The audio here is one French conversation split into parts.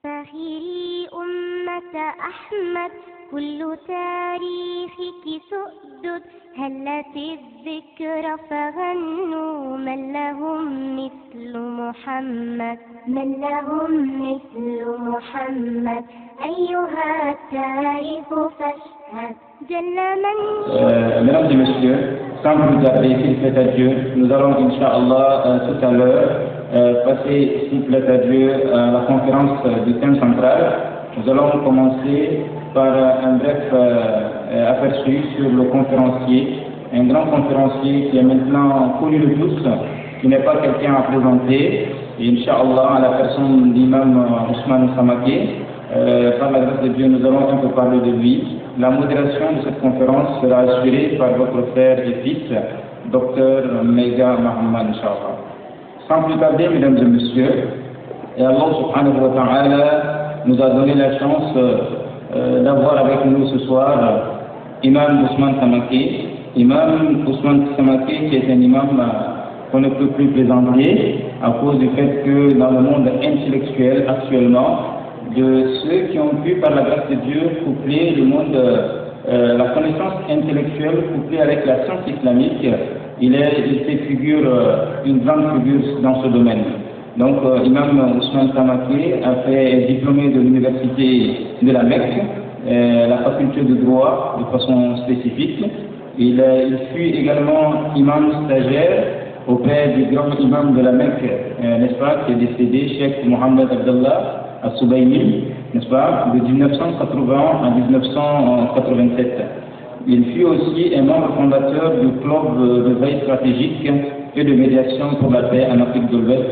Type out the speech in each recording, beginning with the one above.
فخري أمة أحمد كل تاريخك سؤدد هلت الذكرى فغنوا من لهم مثل محمد من لهم مثل محمد أيها التاريخ فاشهد جل من Mesdames et messieurs, sans plus tarder, s'il plaît à Dieu, nous allons, Inch'Allah, tout à l'heure, passer, s'il plaît à Dieu, la conférence du thème central. Nous allons commencer par un bref aperçu sur le conférencier, un grand conférencier qui est maintenant connu de tous, qui n'est pas quelqu'un à présenter, et Inch'Allah, à la personne d'Imam Ousmane Samake. Par la grâce de Dieu, nous allons un peu parler de lui. La modération de cette conférence sera assurée par votre frère et fils, Dr Mega Mohammed, Inch'Allah. Sans plus tarder, mesdames et messieurs, et Allah subhanahu wa ta'ala nous a donné la chance d'avoir avec nous ce soir Imam Ousmane Samake. Imam Ousmane Samake qui est un imam qu'on ne peut plus présenter à cause du fait que dans le monde intellectuel actuellement, de ceux qui ont pu par la grâce de Dieu coupler le monde, la connaissance intellectuelle couplée avec la science islamique, il fait figure, une grande figure dans ce domaine. Donc Imam Ousmane Samake est diplômé de l'université de la Mecque, la faculté de droit de façon spécifique. Il fut également imam stagiaire auprès du grand imam de la Mecque, n'est-ce pas, qui est décédé, Cheikh Mohammed Abdallah Al-Soubaïni, n'est-ce pas, de 1980 à 1987. Il fut aussi un membre fondateur du club de veille stratégique et de médiation pour la paix en Afrique de l'Ouest,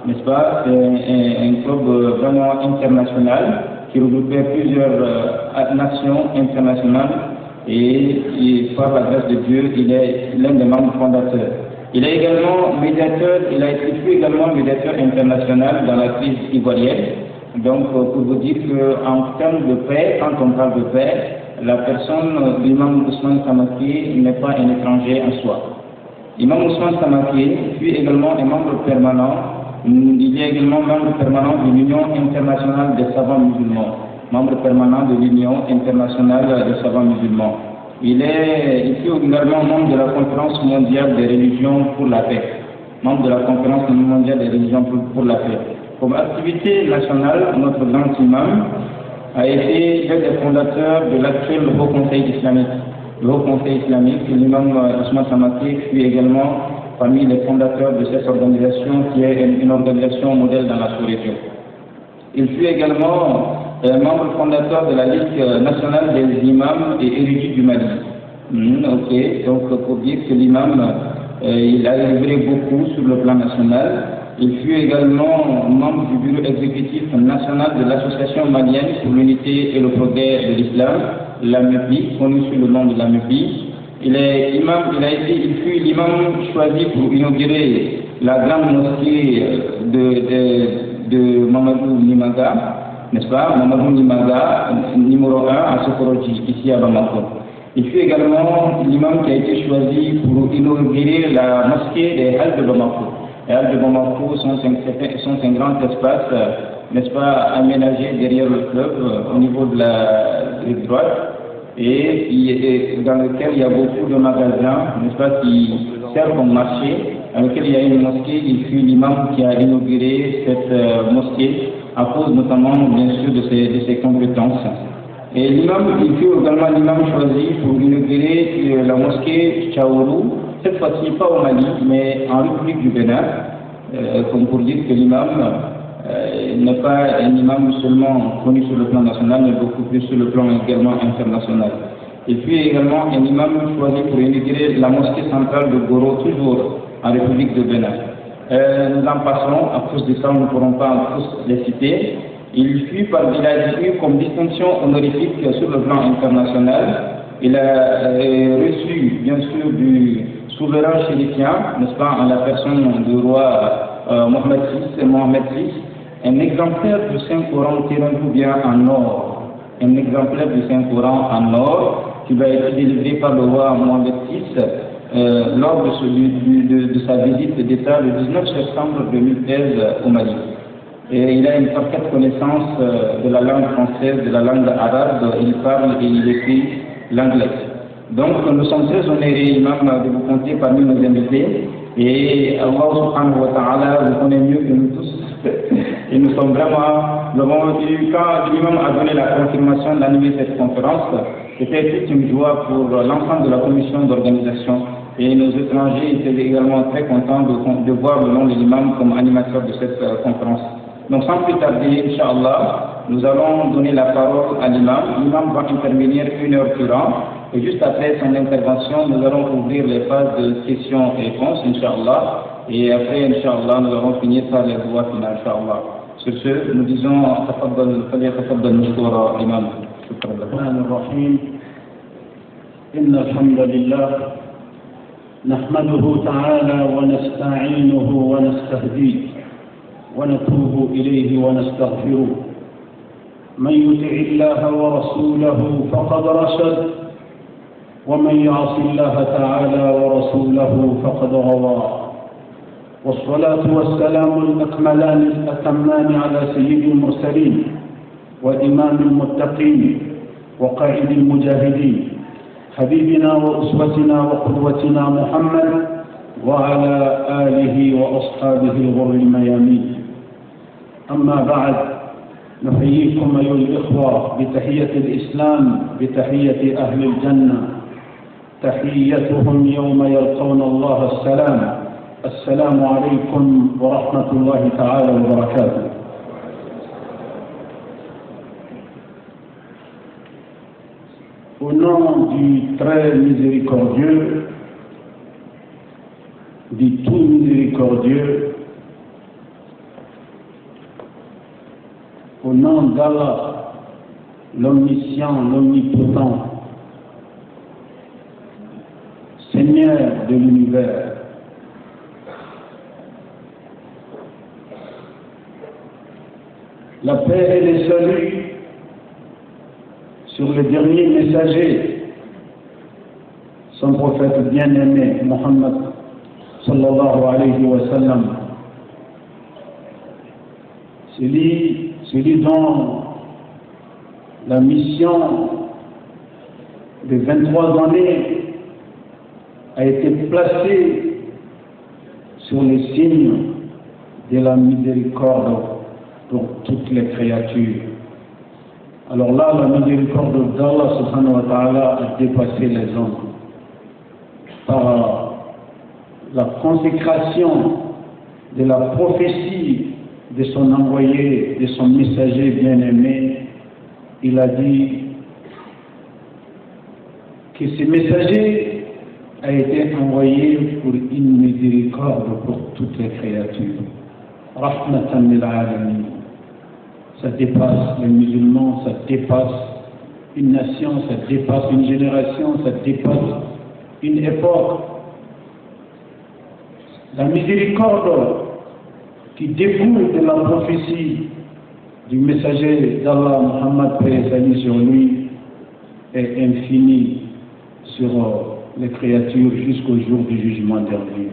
n'est-ce pas, un club vraiment international qui regroupait plusieurs nations internationales et par la grâce de Dieu, il est l'un des membres fondateurs. Il est également médiateur, il fut également médiateur international dans la crise ivoirienne. Donc, pour vous dire qu'en termes de paix, quand on parle de paix, la personne d'Imam Ousmane Samake n'est pas un étranger en soi. Imam Ousmane Samake fut également un membre permanent, il est également membre permanent de l'Union internationale des savants musulmans, membre permanent de l'Union internationale des savants musulmans. Il fut également membre de la conférence mondiale des religions pour la paix, membre de la conférence mondiale des religions pour la paix. Comme activité nationale, notre grand imam a été l'un des fondateurs de l'actuel Haut Conseil islamique. Le Haut Conseil islamique, l'imam Ousmane Samake fut également parmi les fondateurs de cette organisation qui est une organisation modèle dans la sous-région. Il fut également membre fondateur de la Ligue nationale des imams et érudits du Mali. Donc pour dire que l'imam, il a œuvré beaucoup sur le plan national. Il fut également membre du bureau exécutif national de l'association malienne pour l'unité et le progrès de l'islam, l'AMEPI, connu sous le nom de l'AMEPI. Il fut l'imam choisi pour inaugurer la grande mosquée de Mamadou Nimaga, n'est-ce pas, Mamadou Nimaga, numéro 1 à Sokoroji, ici à Bamako. Il fut également l'imam qui a été choisi pour inaugurer la mosquée des Halles de Bamako. Les Halles de Bamako sont un grand espace, n'est-ce pas, aménagé derrière le fleuve au niveau de la rive droite et dans lequel il y a beaucoup de magasins, n'est-ce pas, qui servent comme marché, dans lequel il y a une mosquée. Il fut l'imam qui a inauguré cette mosquée à cause notamment, bien sûr, de ses compétences. Et l'imam, il fut également l'imam choisi pour inaugurer la mosquée Chaourou, cette fois-ci pas au Mali, mais en République du Bénin, comme pour dire que l'imam n'est pas un imam seulement connu sur le plan national, mais beaucoup plus sur le plan également international. Il fut également un imam choisi pour inaugurer la mosquée centrale de Goro, toujours en République de Bénin. Nous en passerons, à cause de ça, nous ne pourrons pas tous les citer. Il a eu comme distinction honorifique sur le plan international. Il a reçu, bien sûr, du souverain chérifien, n'est-ce pas, en la personne du roi Mohamed VI, un exemplaire du Saint-Coran tenez-vous bien en or. Un exemplaire du Saint-Coran en or qui va être délivré par le roi Mohamed VI lors de sa visite d'État le 19 septembre 2013 au Mali. et il a une parfaite connaissance de la langue française, de la langue arabe, il parle et il écrit l'anglais. Donc nous sommes très honorés, Imam, de vous compter parmi nos invités, et Allah subhanahu wa ta'ala vous connaît mieux que nous tous. Et nous sommes vraiment, quand l'imam a donné la confirmation d'animer cette conférence, c'était toute une joie pour l'ensemble de la commission d'organisation. Et nos étrangers étaient également très contents de voir le nom de l'imam comme animateur de cette conférence. Donc sans plus tarder, Inch'Allah, nous allons donner la parole à l'imam. L'imam va intervenir 1 heure durant. Et juste après son intervention, nous allons ouvrir les phases de questions et réponses, Inch'Allah. Et après, Inch'Allah, nous allons finir par les voix finales, Inch'Allah. Sur ce, nous disons, تفضل مشكورا الإمام. شكرا لك. الرحمن الرحيم. إن الحمد لله نحمده تعالى ونستعينه ونستهديه ونتوب إليه ونستغفره. من يطع الله ورسوله فقد رشد ومن يعص الله تعالى ورسوله فقد غوى. والصلاة والسلام الأكملان الأتمان على سيد المرسلين وإمام المتقين وقائد المجاهدين حبيبنا وأسوتنا وقدوتنا محمد وعلى آله وأصحابه الغر الميامين. أما بعد، نحييكم أيها الإخوة بتحية الإسلام، بتحية أهل الجنة، تحيتهم يوم يلقون الله السلام. السلام عليكم ورحمة الله تعالى وبركاته. Au nom du très miséricordieux, du tout miséricordieux, au nom d'Allah, l'omniscient, l'omnipotent, Seigneur de l'univers, la paix et le salut sur le dernier messager, son prophète bien-aimé, Muhammad sallallahu alayhi wa sallam, celui dont la mission de 23 années a été placée sur les signes de la miséricorde pour toutes les créatures. Alors là, la miséricorde d'Allah subhanahu wa ta'ala a dépassé les hommes par la consécration de la prophétie de son envoyé, de son messager bien-aimé. Il a dit que ce messager a été envoyé pour une miséricorde pour toutes les créatures. Rahmatan lil alamin. Ça dépasse les musulmans, ça dépasse une nation, ça dépasse une génération, ça dépasse une époque. La miséricorde qui découle de la prophétie du messager d'Allah, Muhammad, paix et salut sur lui, est infinie sur les créatures jusqu'au jour du jugement dernier.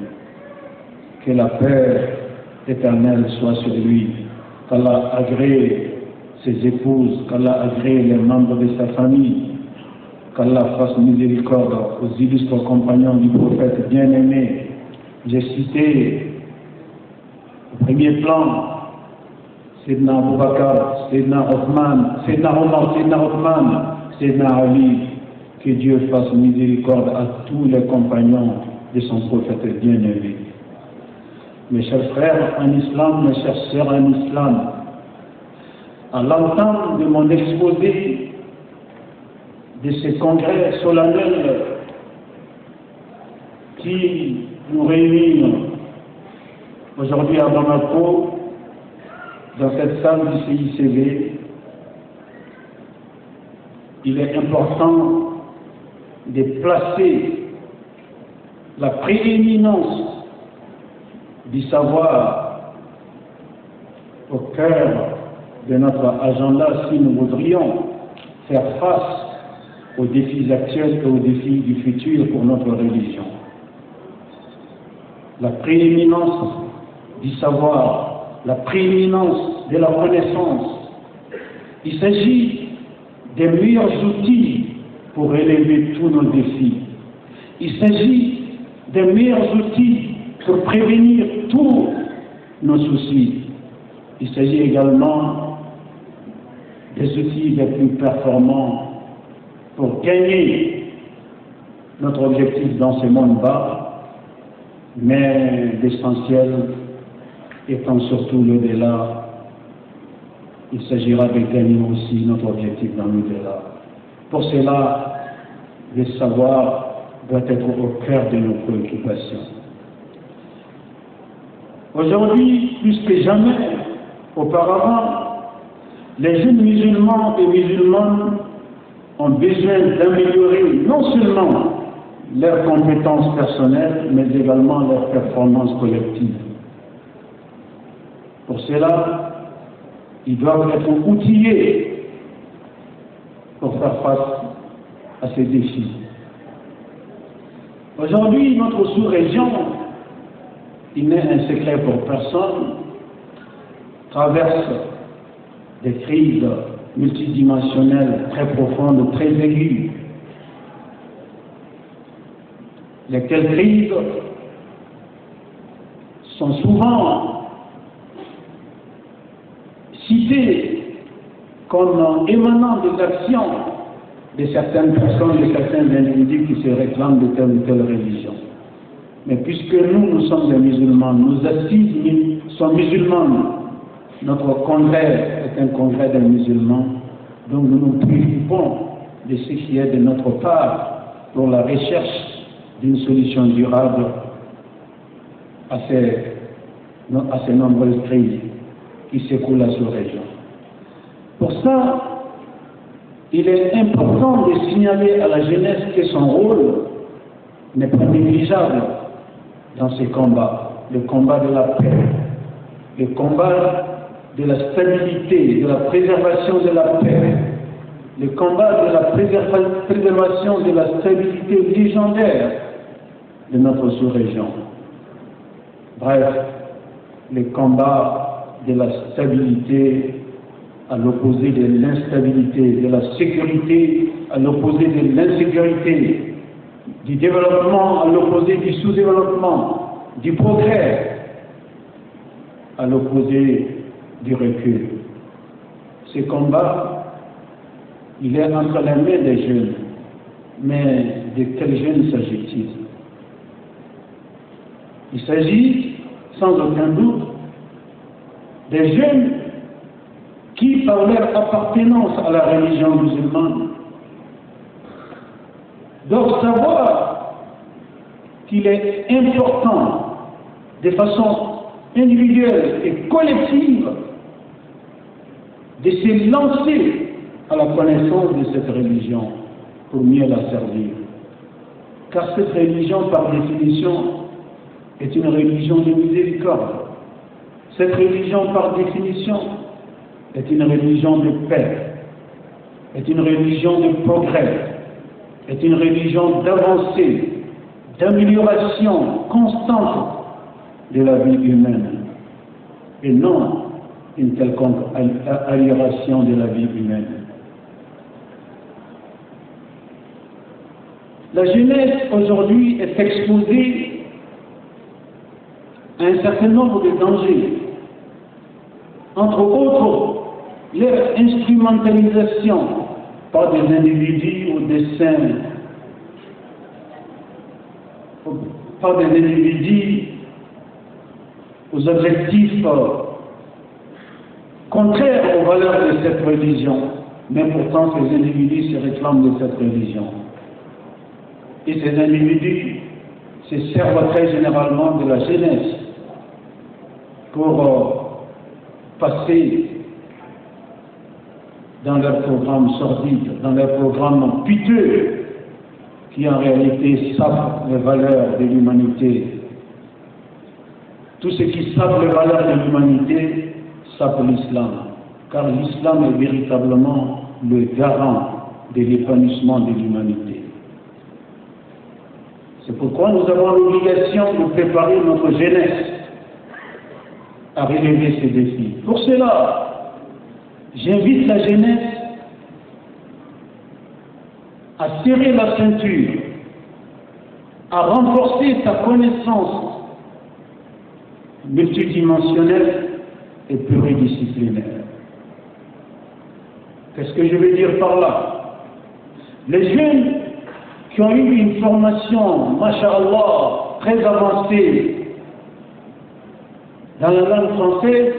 Que la paix éternelle soit sur lui, qu'Allah agrée ses épouses, qu'Allah agrée les membres de sa famille, qu'Allah fasse miséricorde aux illustres compagnons du prophète bien-aimé. J'ai cité au premier plan Sayyidina Abu Bakr, Sayyidina Othman, Sayyidina Omar, Sayyidina Othman, Sayyidina Ali. Que Dieu fasse miséricorde à tous les compagnons de son prophète bien-aimé. Mes chers frères en islam, mes chères sœurs en islam, à l'entente de mon exposé de ce congrès solennel qui nous réunit aujourd'hui à Bamako, dans cette salle du CICV, il est important de placer la prééminence du savoir au cœur de notre agenda si nous voudrions faire face aux défis actuels et aux défis du futur pour notre religion. La prééminence du savoir, la prééminence de la connaissance. Il s'agit des meilleurs outils pour relever tous nos défis. Il s'agit des meilleurs outils pour prévenir tous nos soucis. Il s'agit également des outils les plus performants pour gagner notre objectif dans ce monde bas, mais l'essentiel étant surtout l'au-delà. Il s'agira de gagner aussi notre objectif dans l'au-delà. Pour cela, le savoir doit être au cœur de nos préoccupations. Aujourd'hui, plus que jamais, auparavant, les jeunes musulmans et musulmanes ont besoin d'améliorer non seulement leurs compétences personnelles, mais également leurs performances collectives. Pour cela, ils doivent être outillés pour faire face à ces défis. Aujourd'hui, notre sous-région, il n'est un secret pour personne, traverse des crises multidimensionnelles très profondes, très aiguës. Lesquelles crises sont souvent citées comme émanant des actions de certaines personnes, de certains individus qui se réclament de telle ou telle religion. Mais puisque nous sommes des musulmans, nos assises sont musulmanes, notre congrès est un congrès des musulmans, donc nous nous préoccupons de ce qui est de notre part pour la recherche d'une solution durable à ces nombreuses crises qui secouent la sous-région. Pour ça, il est important de signaler à la jeunesse que son rôle n'est pas négligeable dans ces combats, le combat de la paix, le combat de la stabilité, de la préservation de la paix, le combat de la préservation de la stabilité légendaire de notre sous-région. Bref, le combat de la stabilité à l'opposé de l'instabilité, de la sécurité à l'opposé de l'insécurité, du développement à l'opposé du sous-développement, du progrès à l'opposé du recul. Ce combat, il est entre les mains des jeunes. Mais de quels jeunes s'agit-il? Il s'agit, sans aucun doute, des jeunes qui, par leur appartenance à la religion musulmane, doivent savoir qu'il est important, de façon individuelle et collective, de se lancer à la connaissance de cette religion pour mieux la servir. Car cette religion, par définition, est une religion de miséricorde. Cette religion, par définition, est une religion de paix, est une religion de progrès, est une religion d'avancée, d'amélioration constante de la vie humaine, et non une quelconque amélioration de la vie humaine. La jeunesse aujourd'hui est exposée à un certain nombre de dangers, entre autres leur instrumentalisation par des individus au dessein, par des individus aux objectifs contraires aux valeurs de cette religion, mais pourtant ces individus se réclament de cette religion. Et ces individus se servent très généralement de la jeunesse pour passer dans leurs programmes sordides, dans leurs programmes piteux, qui en réalité sapent les valeurs de l'humanité. Tout ce qui sape les valeurs de l'humanité sape l'islam, car l'islam est véritablement le garant de l'épanouissement de l'humanité. C'est pourquoi nous avons l'obligation de préparer notre jeunesse à relever ces défis. Pour cela, j'invite la jeunesse à serrer la ceinture, à renforcer sa connaissance multidimensionnelle et pluridisciplinaire. Qu'est-ce que je veux dire par là? Les jeunes qui ont eu une formation, masha'Allah, très avancée dans la langue française,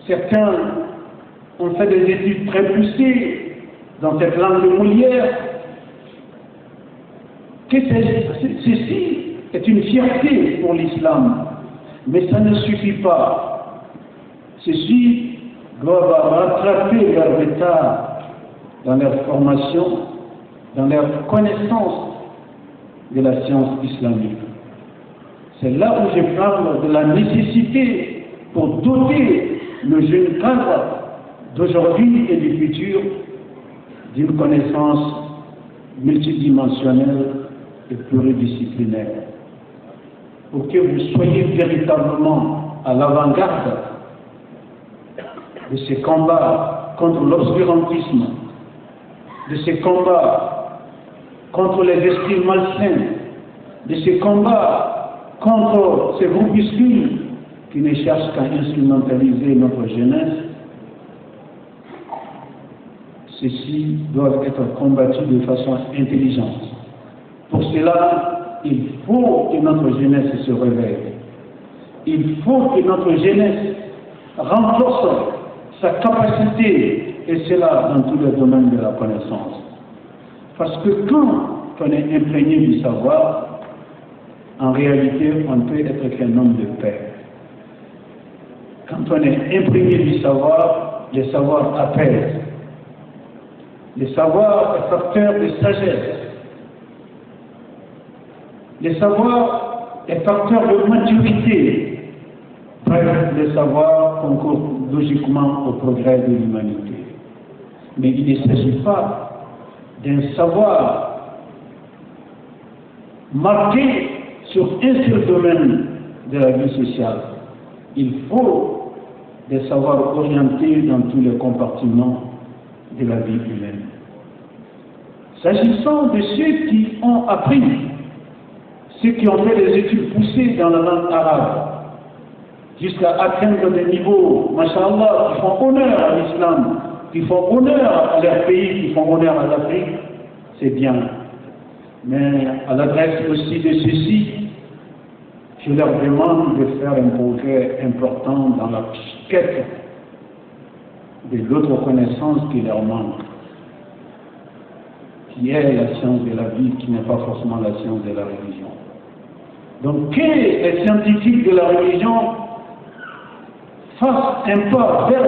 certains ont fait des études très poussées dans cette langue de Molière, que ceci est une fierté pour l'islam, mais ça ne suffit pas. Ceci doivent rattraper leur retard dans leur formation, dans leur connaissance de la science islamique. C'est là où je parle de la nécessité pour doter le jeune cadre d'aujourd'hui et du futur d'une connaissance multidimensionnelle et pluridisciplinaire. Pour que vous soyez véritablement à l'avant-garde de ces combats contre l'obscurantisme, de ces combats contre les esprits malsains, de ces combats contre ces groupuscules qui ne cherchent qu'à instrumentaliser notre jeunesse. Ceux-ci doivent être combattus de façon intelligente. Pour cela, il faut que notre jeunesse se réveille. Il faut que notre jeunesse renforce sa capacité, et cela dans tous les domaines de la connaissance. Parce que quand on est imprégné du savoir, en réalité, on ne peut être qu'un homme de paix. Quand on est imprégné du savoir, le savoir apaise. Le savoir est facteur de sagesse. Le savoir est facteur de maturité. Bref, le savoir concourt logiquement au progrès de l'humanité. Mais il ne s'agit pas d'un savoir marqué sur un seul domaine de la vie sociale. Il faut des savoirs orientés dans tous les compartiments de la vie humaine. S'agissant de ceux qui ont appris, ceux qui ont fait des études poussées dans la langue arabe, jusqu'à atteindre des niveaux, masha'Allah, qui font honneur à l'islam, qui font honneur à leur pays, qui font honneur à l'Afrique, c'est bien. Mais à l'adresse aussi de ceux-ci, je leur demande de faire un progrès important dans la quête de l'autre connaissance qui leur manque, qui est la science de la vie, qui n'est pas forcément la science de la religion. Donc que les scientifiques de la religion fassent un pas vers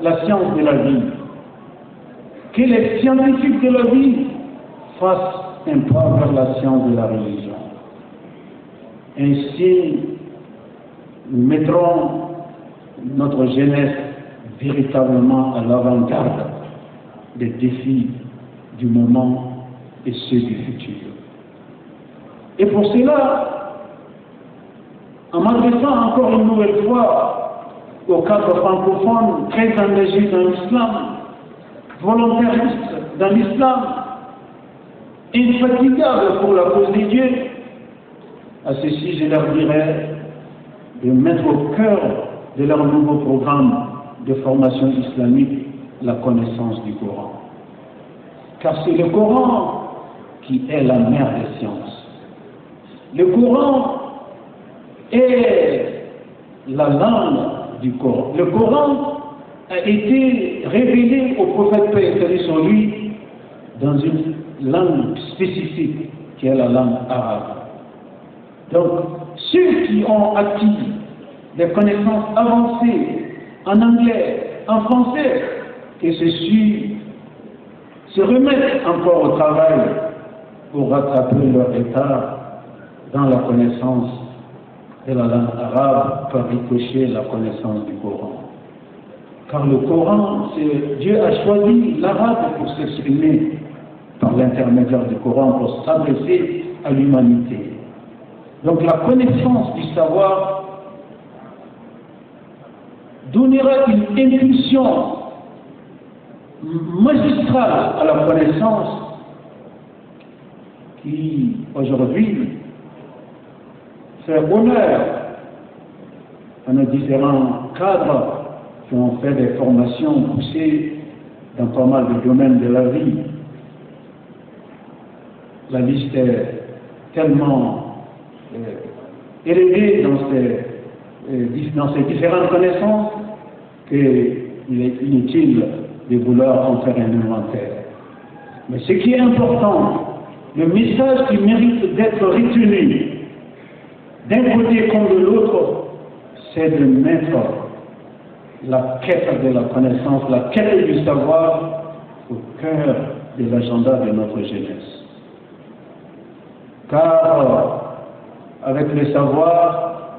la science de la vie, que les scientifiques de la vie fassent un pas vers la science de la religion. Ainsi, nous mettrons notre jeunesse véritablement à l'avant-garde des défis du moment et ceux du futur. Et pour cela, en m'adressant encore une nouvelle fois au cadre francophone très engagé dans l'islam, volontariste dans l'islam, infatigable pour la cause de Dieu, à ceci je leur dirais de mettre au cœur de leur nouveau programme de formation islamique la connaissance du Coran. Car c'est le Coran qui est la mère des sciences. Le Coran est la langue du Coran. Le Coran a été révélé au prophète paix et salut sur lui dans une langue spécifique qui est la langue arabe. Donc, ceux qui ont acquis des connaissances avancées en anglais, en français, que ceux-ci se remettent encore au travail pour rattraper leur état dans la connaissance de la langue arabe par ricocher la connaissance du Coran. Car le Coran, Dieu a choisi l'arabe pour s'exprimer par l'intermédiaire du Coran, pour s'adresser à l'humanité. Donc la connaissance du savoir donnera une impulsion magistrale à la connaissance qui, aujourd'hui, fait honneur à nos différents cadres qui ont fait des formations poussées dans pas mal de domaines de la vie. La liste est tellement élevée dans ces différentes connaissances qu'il est inutile de vouloir en faire un inventaire. Mais ce qui est important, le message qui mérite d'être retenu, d'un côté comme de l'autre, c'est de mettre la quête de la connaissance, la quête du savoir au cœur de l'agenda de notre jeunesse. Car avec le savoir,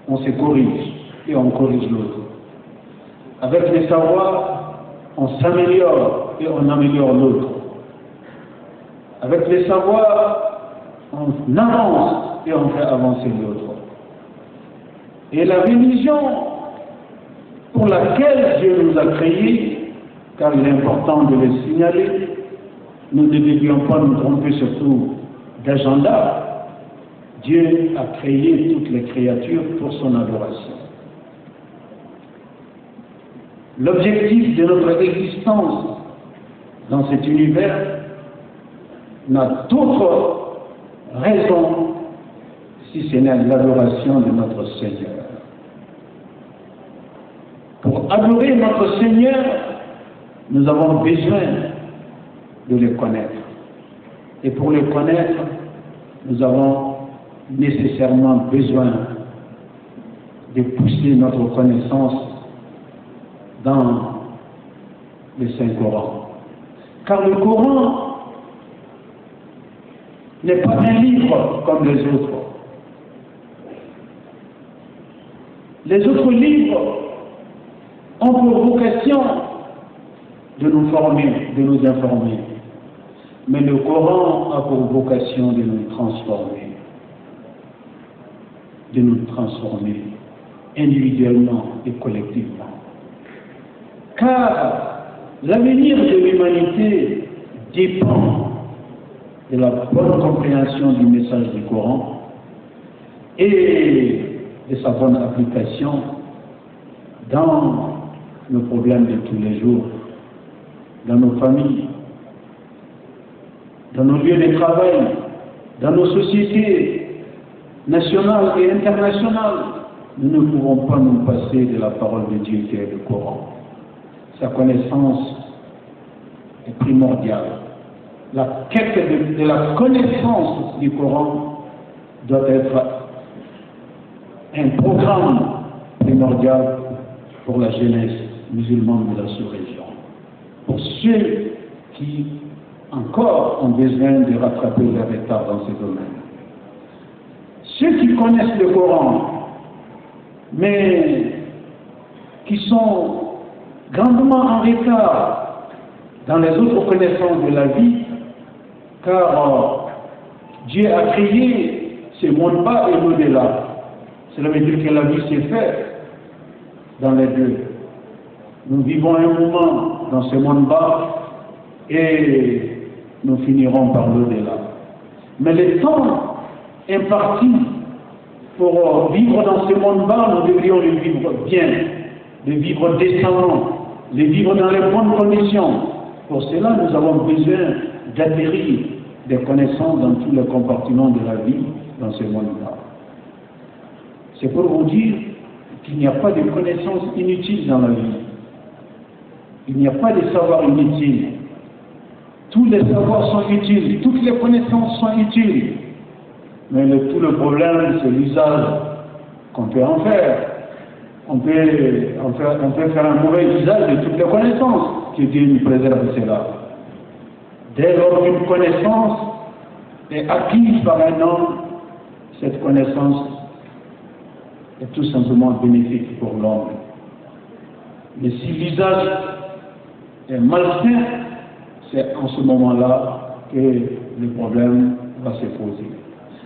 on se corrige et on corrige l'autre. Avec le savoir, on s'améliore et on améliore l'autre. Avec le savoir, on avance et on fait avancer l'autre. Et la religion pour laquelle Dieu nous a créés, car il est important de le signaler, nous ne devions pas nous tromper surtout d'agenda. Dieu a créé toutes les créatures pour son adoration. L'objectif de notre existence dans cet univers n'a d'autre raison si ce n'est l'adoration de notre Seigneur. Pour adorer notre Seigneur, nous avons besoin de le connaître. Et pour le connaître, nous avons nécessairement besoin de pousser notre connaissance dans le Saint-Coran. Car le Coran n'est pas un livre comme les autres. Les autres livres ont pour vocation de nous former, de nous informer. Mais le Coran a pour vocation de nous transformer. De nous transformer individuellement et collectivement. Car l'avenir de l'humanité dépend de la bonne compréhension du message du Coran et de sa bonne application dans nos problèmes de tous les jours, dans nos familles, dans nos lieux de travail, dans nos sociétés nationales et internationales. Nous ne pouvons pas nous passer de la parole de Dieu qui est le Coran. Sa connaissance est primordiale. La quête de la connaissance du Coran doit être un programme primordial pour la jeunesse musulmane de la sous-région. Pour ceux qui encore ont besoin de rattraper leur retard dans ces domaines. Ceux qui connaissent le Coran, mais qui sont grandement en retard dans les autres connaissances de la vie, car Dieu a créé ce monde bas et l'au-delà. Cela veut dire que la vie s'est faite dans les deux. Nous vivons un moment dans ce monde bas et nous finirons par l'au-delà. Mais le temps imparti pour vivre dans ce monde bas, nous devrions le vivre bien, le vivre décemment, le vivre dans les bonnes conditions. Pour cela, nous avons besoin d'atterrir des connaissances dans tous les compartiments de la vie dans ce monde-là. C'est pour vous dire qu'il n'y a pas de connaissances inutiles dans la vie. Il n'y a pas de savoir inutile. Tous les savoirs sont utiles, toutes les connaissances sont utiles. Mais tout le problème, c'est l'usage qu'on peut en faire. On peut faire un mauvais usage de toutes les connaissances, que Dieu nous préserve de cela. Dès lors qu'une connaissance est acquise par un homme, cette connaissance est tout simplement bénéfique pour l'homme. Mais si l'usage est malsain, c'est en ce moment-là que le problème va se poser.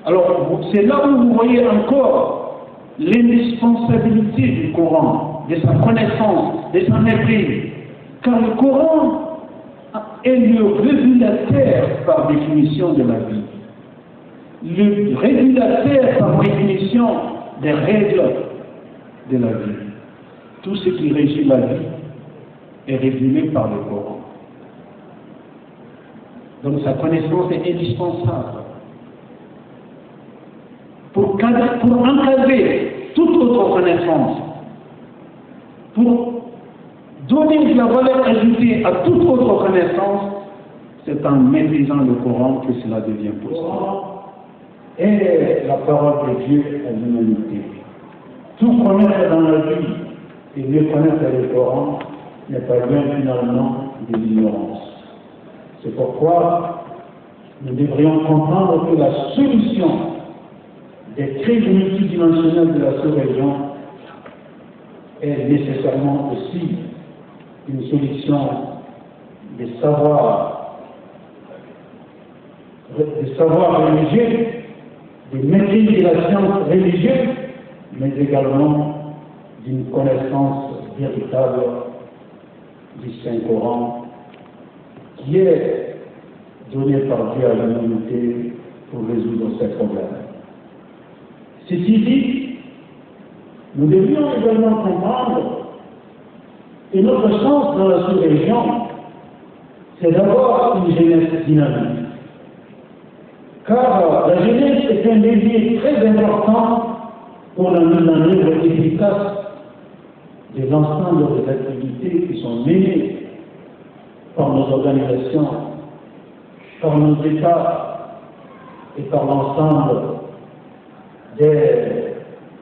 Alors, c'est là où vous voyez encore l'indispensabilité du Coran. de sa connaissance, de sa maîtrise. Car le Coran est le régulateur par définition de la vie. Le régulateur par définition des règles de la vie. Tout ce qui régit la vie est régulé par le Coran. Donc sa connaissance est indispensable pour encadrer toute autre connaissance, pour donner de la valeur ajoutée à toute autre connaissance. C'est en maîtrisant le Coran que cela devient possible. Et la parole de Dieu à l'humanité. Tout connaître dans la vie et mieux connaître le Coran n'est pas bien finalement de l'ignorance. C'est pourquoi nous devrions comprendre que la solution des crises multidimensionnelles de la sous-région est nécessairement aussi une solution des savoirs religieux, de maîtrise de la science religieuse, mais également d'une connaissance véritable du Saint-Coran qui est donné par Dieu à l'humanité pour résoudre ces problèmes. Ceci dit, nous devions également comprendre que notre chance dans la sous-région, c'est d'avoir une jeunesse dynamique. Car la jeunesse est un levier très important pour la mise en œuvre efficace de l'ensemble des activités qui sont menées par nos organisations, par nos États et par l'ensemble des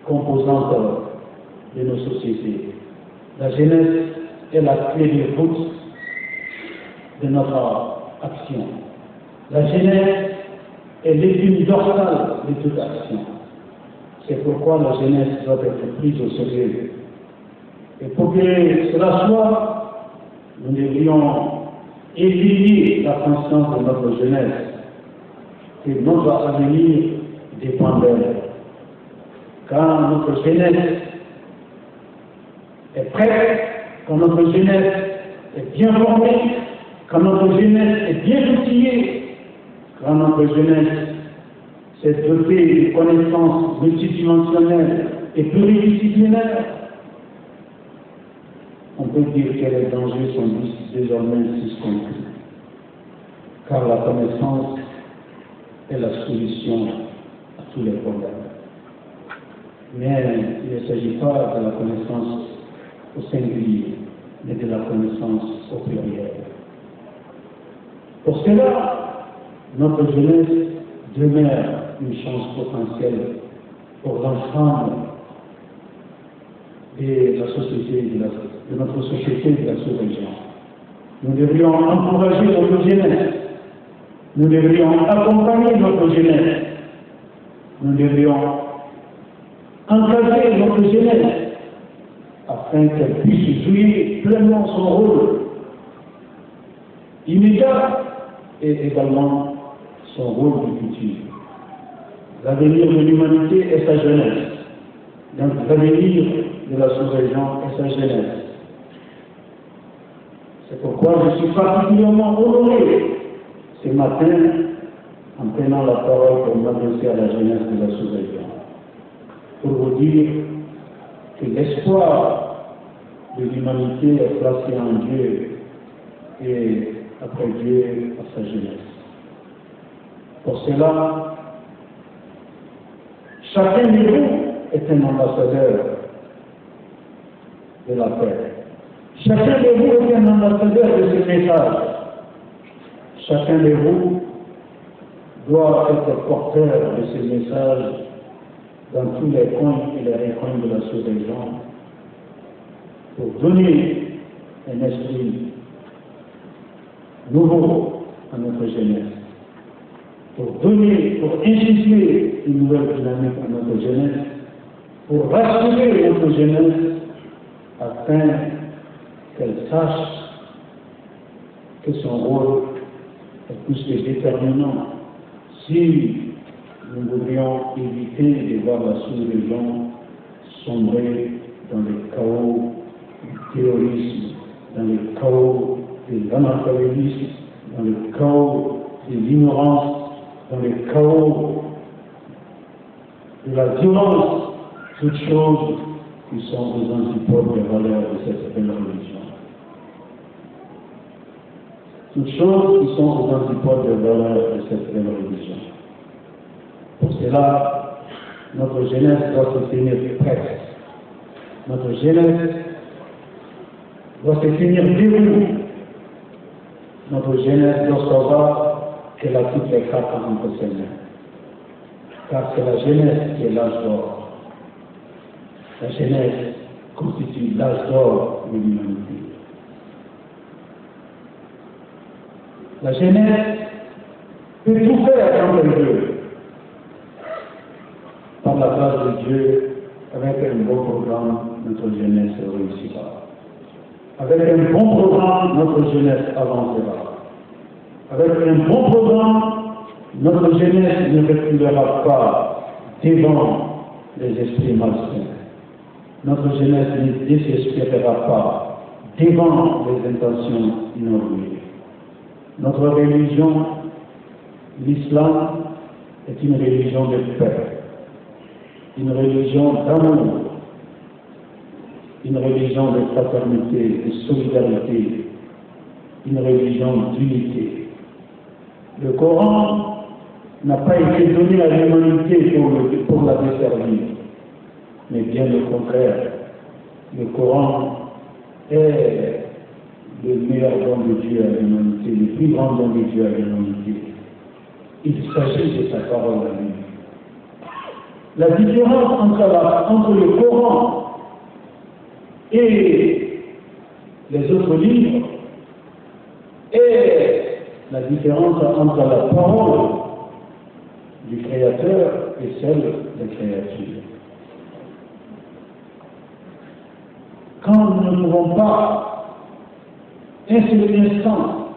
composantes de nos sociétés. La jeunesse est la clé de voûte de notre action. La jeunesse est l'épine dorsale de toute action. C'est pourquoi la jeunesse doit être prise au sérieux. Et pour que cela soit, nous devrions éveiller la conscience de notre jeunesse, que notre avenir dépend d'elle. Quand notre jeunesse est prête, quand notre jeunesse est bien formée, quand notre jeunesse est bien outillée, quand notre jeunesse s'est dotée de connaissances multidimensionnelles et pluridisciplinaires, on peut dire que les dangers sont désormais suspensus. Car la connaissance est la solution à tous les problèmes. Mais il ne s'agit pas de la connaissance au singulier, mais de la connaissance au pluriel. Pour cela, notre jeunesse demeure une chance potentielle pour l'ensemble de la société, de notre société de la sous-région. Nous devrions encourager notre jeunesse, nous devrions accompagner notre jeunesse, nous devrions encadrer notre jeunesse afin qu'elle puisse jouer pleinement son rôle immédiat et également son rôle du futur. L'avenir de l'humanité est sa jeunesse. Donc l'avenir de la sous-région est sa jeunesse. C'est pourquoi je suis particulièrement honoré ce matin en prenant la parole pour m'adresser à la jeunesse de la sous-région. Pour vous dire que l'espoir de l'humanité est placé en Dieu et après Dieu à sa jeunesse. Pour cela, chacun de vous est un ambassadeur de la paix. Chacun de vous est un ambassadeur de ce message. Chacun de vous doit être porteur de ce message dans tous les coins et les recoins de la sous-région pour donner un esprit nouveau à notre jeunesse, pour insuffler une nouvelle dynamique à notre jeunesse, pour rassurer notre jeunesse afin qu'elle sache que son rôle est plus que déterminant si nous voudrions éviter de voir la sous-région sombrer dans le chaos du terrorisme, dans le chaos de l'analphabétisme, dans le chaos de l'ignorance, dans le chaos de la violence, toutes choses qui sont aux antipodes des valeurs de cette belle religion. Toutes choses qui sont aux antipodes des valeurs de cette belle religion. Pour cela, notre jeunesse doit se tenir prête. Notre jeunesse doit se tenir debout. Notre jeunesse doit savoir qu'elle a toutes les cartes entre ses mains. Car c'est la jeunesse qui est l'âge d'or. La jeunesse constitue l'âge d'or de l'humanité. La jeunesse peut tout faire dans le Dieu. Par la grâce de Dieu, avec un bon programme, notre jeunesse réussira. Avec un bon programme, notre jeunesse avancera. Avec un bon programme, notre jeunesse ne reculera pas devant les esprits malsains. Notre jeunesse ne désespérera pas devant les intentions inouïes. Notre religion, l'islam, est une religion de paix, une religion d'amour, une religion de fraternité, de solidarité, une religion d'unité. Le Coran n'a pas été donné à l'humanité pour la desservir, mais bien le contraire. Le Coran est le meilleur don de Dieu à l'humanité, le plus grand don de Dieu à l'humanité. Il s'agit de sa parole à lui. La différence entre le Coran et les autres livres est la différence entre la parole du Créateur et celle des créatures. Quand nous ne pouvons pas un seul instant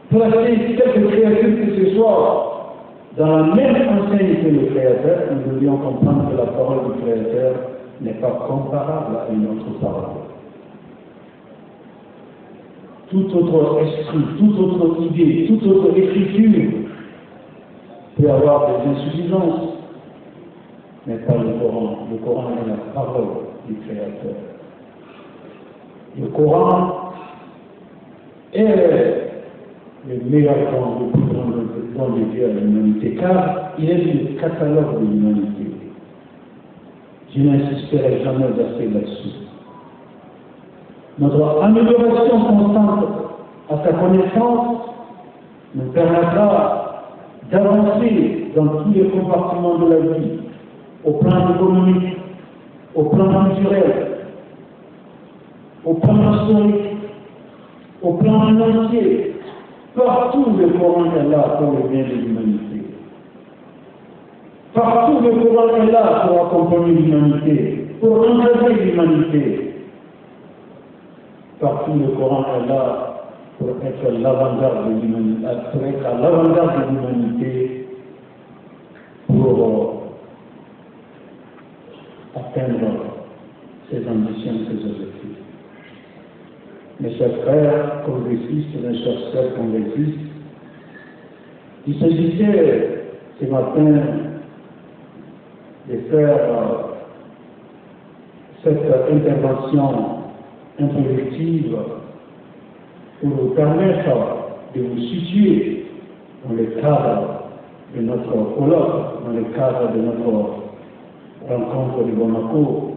placer quelque créature que ce soit dans la même enseigne que le Créateur, nous devrions comprendre que la parole du Créateur n'est pas comparable à une autre parole. Tout autre esprit, toute autre idée, toute autre écriture peut avoir des insuffisances, mais pas le Coran. Le Coran est la parole du Créateur. Le Coran est le meilleur don, le plus grand don de Dieu à l'humanité, car il est le catalogue de l'humanité. Je n'insisterai jamais assez là-dessus. Notre amélioration constante à sa connaissance nous permettra d'avancer dans tous les compartiments de la vie, au plan économique, au plan culturel, au plan historique, au plan financier. Partout le Coran est là pour le bien de l'humanité. Partout le Coran est là pour accompagner l'humanité, pour encadrer l'humanité. Partout le Coran est là pour être l'avant-garde de l'humanité, pour être à l'avant-garde de l'humanité, pour atteindre ses ambitions, ses objectifs. Mes chers frères congressistes, mes chers sœurs congressistes, il s'agissait ce matin de faire cette intervention introductive pour vous permettre de vous situer dans le cadre de notre colloque, dans le cadre de notre rencontre de Bamako.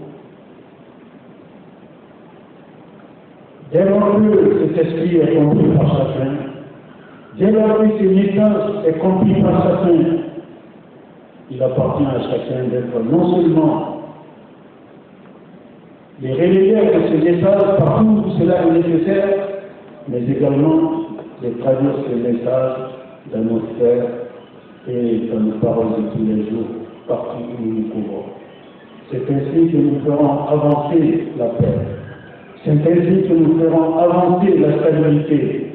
Dès lors que cet esprit est compris par chacun, dès lors que ce message est compris par chacun, il appartient à chacun d'être non seulement les relayeurs de ce message partout où cela est nécessaire, mais également de traduire ce message dans nos sphères et dans nos paroles de tous les jours, partout où nous nous trouvons. C'est ainsi que nous ferons avancer la paix. C'est ainsi que nous ferons avancer la stabilité.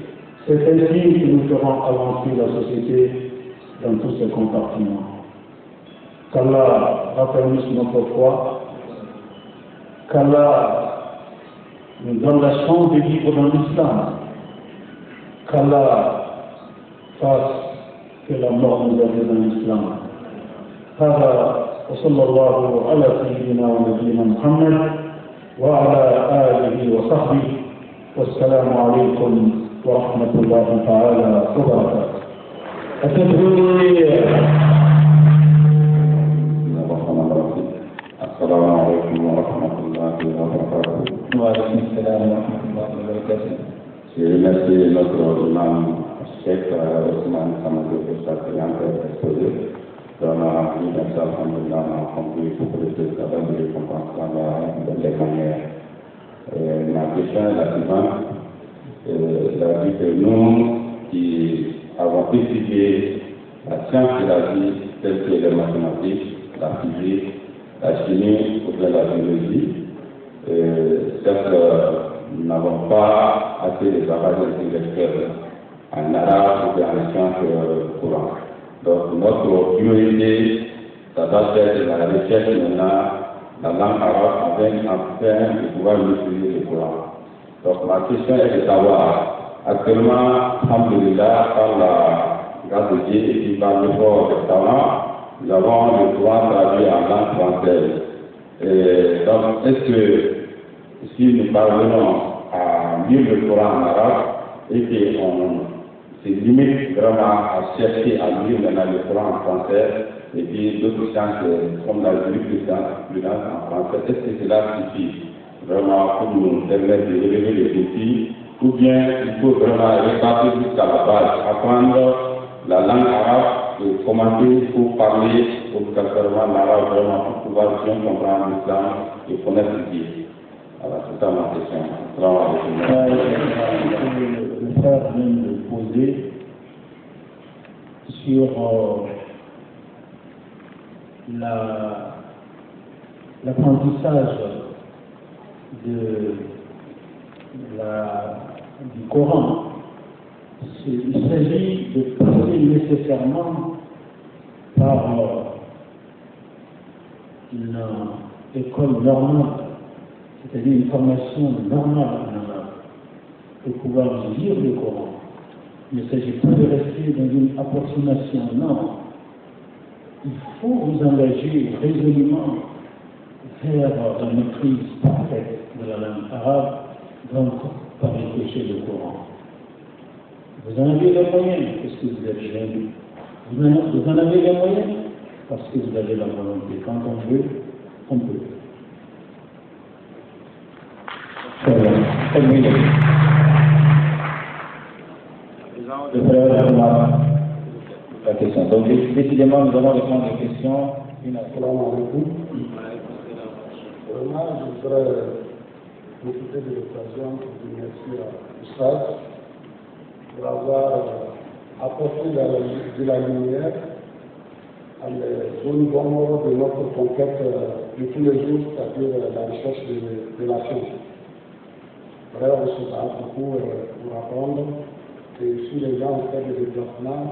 C'est ainsi que nous ferons avancer la société dans tous ses compartiments. Qu'Allah raffermisse notre foi, qu'Allah nous donne la chance de vivre dans l'islam, qu'Allah fasse que la mort nous arrive dans l'islam. هذا وصلى الله على سيدنا ونبينا محمد وعلى آله وصحبه والسلام عليكم ورحمة الله تعالى وبركاته. السلام عليكم ورحمة الله وبركاته. وعليكم السلام ورحمة الله وبركاته. Je remercie notre imam Cheikh Ousmane Samadou pour sa brillante exposé. Dans la université, on a compris beaucoup de choses avant de comprendre de cette manière. Ma question est la suivante. C'est-à-dire que nous qui avons étudié la science de la vie, telle que les mathématiques, la physique, la chimie ou bien la biologie, certes, nous n'avons pas assez de travail intellectuel en arabe ou bien en sciences courantes. Donc notre priorité, ça doit être la recherche maintenant, la langue arabe, afin de pouvoir utiliser le Coran. Donc ma question est de savoir, actuellement, alhamdulillah, par la grâce de Dieu et puis par l'effort des talents, nous avons le Coran traduit en langue française. Et donc, est-ce que si nous parvenons à lire le Coran en arabe et qu'on se limite vraiment à chercher à lire maintenant le Coran en français et puis d'autres sciences comme la jurisprudence en français, est-ce que cela suffit vraiment pour nous permettre de relever les défis ou bien il faut vraiment repartir jusqu'à la base, apprendre la langue arabe et commencer pour parler obligatoirement l'arabe vraiment pour pouvoir bien comprendre l'islam et connaître Dieu. Voilà, c'est ça ma question. Le frère vient de poser sur l'apprentissage du Coran. Il s'agit de passer nécessairement par une école normale, c'est-à-dire une formation normale en arabe, pour pouvoir lire le Coran. Il ne s'agit pas de rester dans une approximation, non. Il faut vous engager résolument vers la maîtrise parfaite de la langue arabe, donc par réfléchir le Coran. Vous en avez les moyens, parce que vous êtes jeune. Vous en avez les moyens, parce que vous avez la volonté. Quand on veut, on peut. Le frère la question. Donc, décidément, nous allons répondre aux questions. Vraiment, je voudrais profiter de l'occasion pour remercier Oustaz pour avoir apporté de la lumière à les zones d'ombre de notre conquête de tous les jours, c'est-à-dire la recherche de la science. D'ailleurs, on se bat beaucoup pour apprendre que si les gens ont fait des déplacements,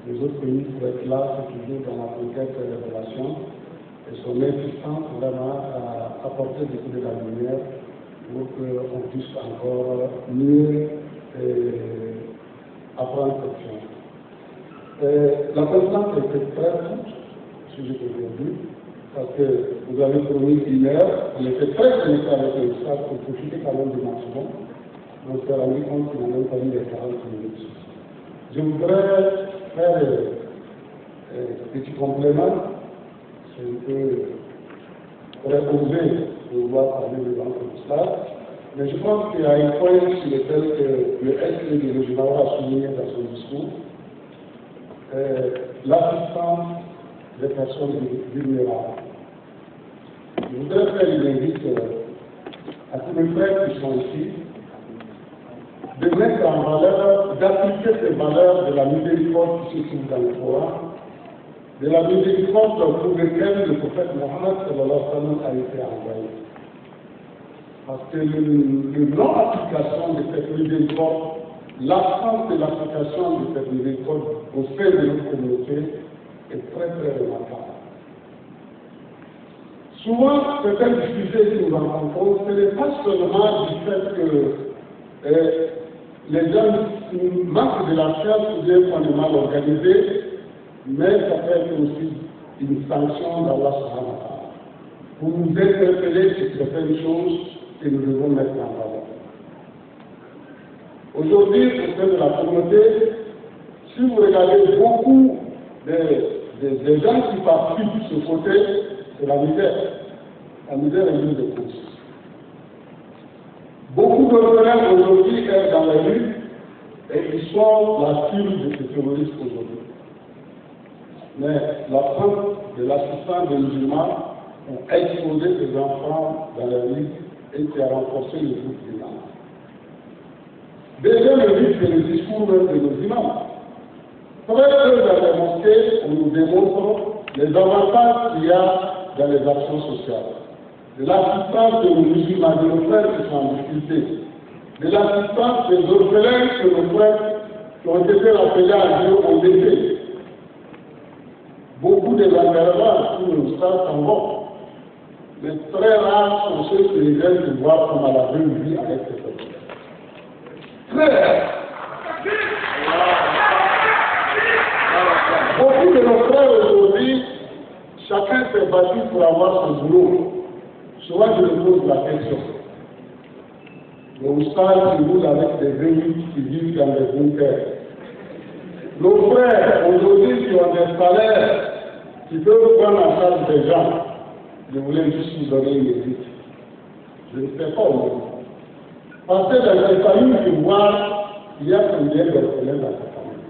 les autres pays pour être là, c'est toujours dans la conquête de la science, et sont insistants vraiment à apporter de la lumière pour qu'on puisse encore mieux apprendre cette science. La conférence était très courte, si je peux dire, parce que vous avez promis une heure, on était très connectés avec le staff pour profiter quand même du maximum. On s'est rendu compte qu'il n'a même pas eu les 40 minutes. Je voudrais faire un petit complément. C'est un peu osé de vouloir parler devant le staff. Mais je pense qu'il y a un point sur lequel le SE de Régional a souligné dans son discours. L'assistance des personnes vulnérables. Je voudrais faire une invite à tous les frères qui sont ici de mettre en valeur, d'appliquer ces valeurs de la miséricorde qui se trouve dans le Coran, de la miséricorde pour laquelle le prophète Mohammed a été envoyé. Parce que le non-application de cette miséricorde, l'absence de l'application de cette miséricorde au sein de notre communauté est très très remarquable. Souvent, certaines difficultés que nous rencontrons, ce n'est pas seulement du fait que les gens manquent de la science ou bien qu'on est mal organisé, mais ça peut être aussi une sanction d'Allah subhanahu wa ta'ala pour nous interpeller sur certaines choses que nous devons mettre en valeur. Aujourd'hui, au sein de la communauté, si vous regardez beaucoup des gens qui participent de ce côté, c'est la misère. La misère est l'une des causes. Beaucoup d'orphelins aujourd'hui sont dans la rue et ils sont la cible de ces terroristes aujourd'hui. Mais la preuve de l'assistance des musulmans ont exposé ces enfants dans la rue et qui a renforcé le groupe d'imams. Déjà, le but, c'est le discours même de nos imams. Très peu dans les mosquées, on nous démontre les avantages qu'il y a dans les actions sociales. De l'assistance de nos musulmans, de nos frères qui sont en difficulté. De l'assistance des orphelins que nos frères qui ont été rappelés à Dieu ont été. Beaucoup des engagements pour nos stades s'en vont. Mais très rares sont ceux qui viennent de voir comment la vraie vie avec ces personnes. Très rares. Beaucoup de nos frères aujourd'hui, chacun s'est battu pour avoir son boulot. Souvent je me pose la question. Les oustaz qui roulent avec des véhicules qui vivent dans des bunkers. Nos frères aujourd'hui qui ont des salaires, qui peuvent prendre en charge des gens. Je voulais juste vous donner une idée. Je ne sais pas aujourd'hui. Parce que dans les familles que moi, il y a combien d'orphelins dans ces familles.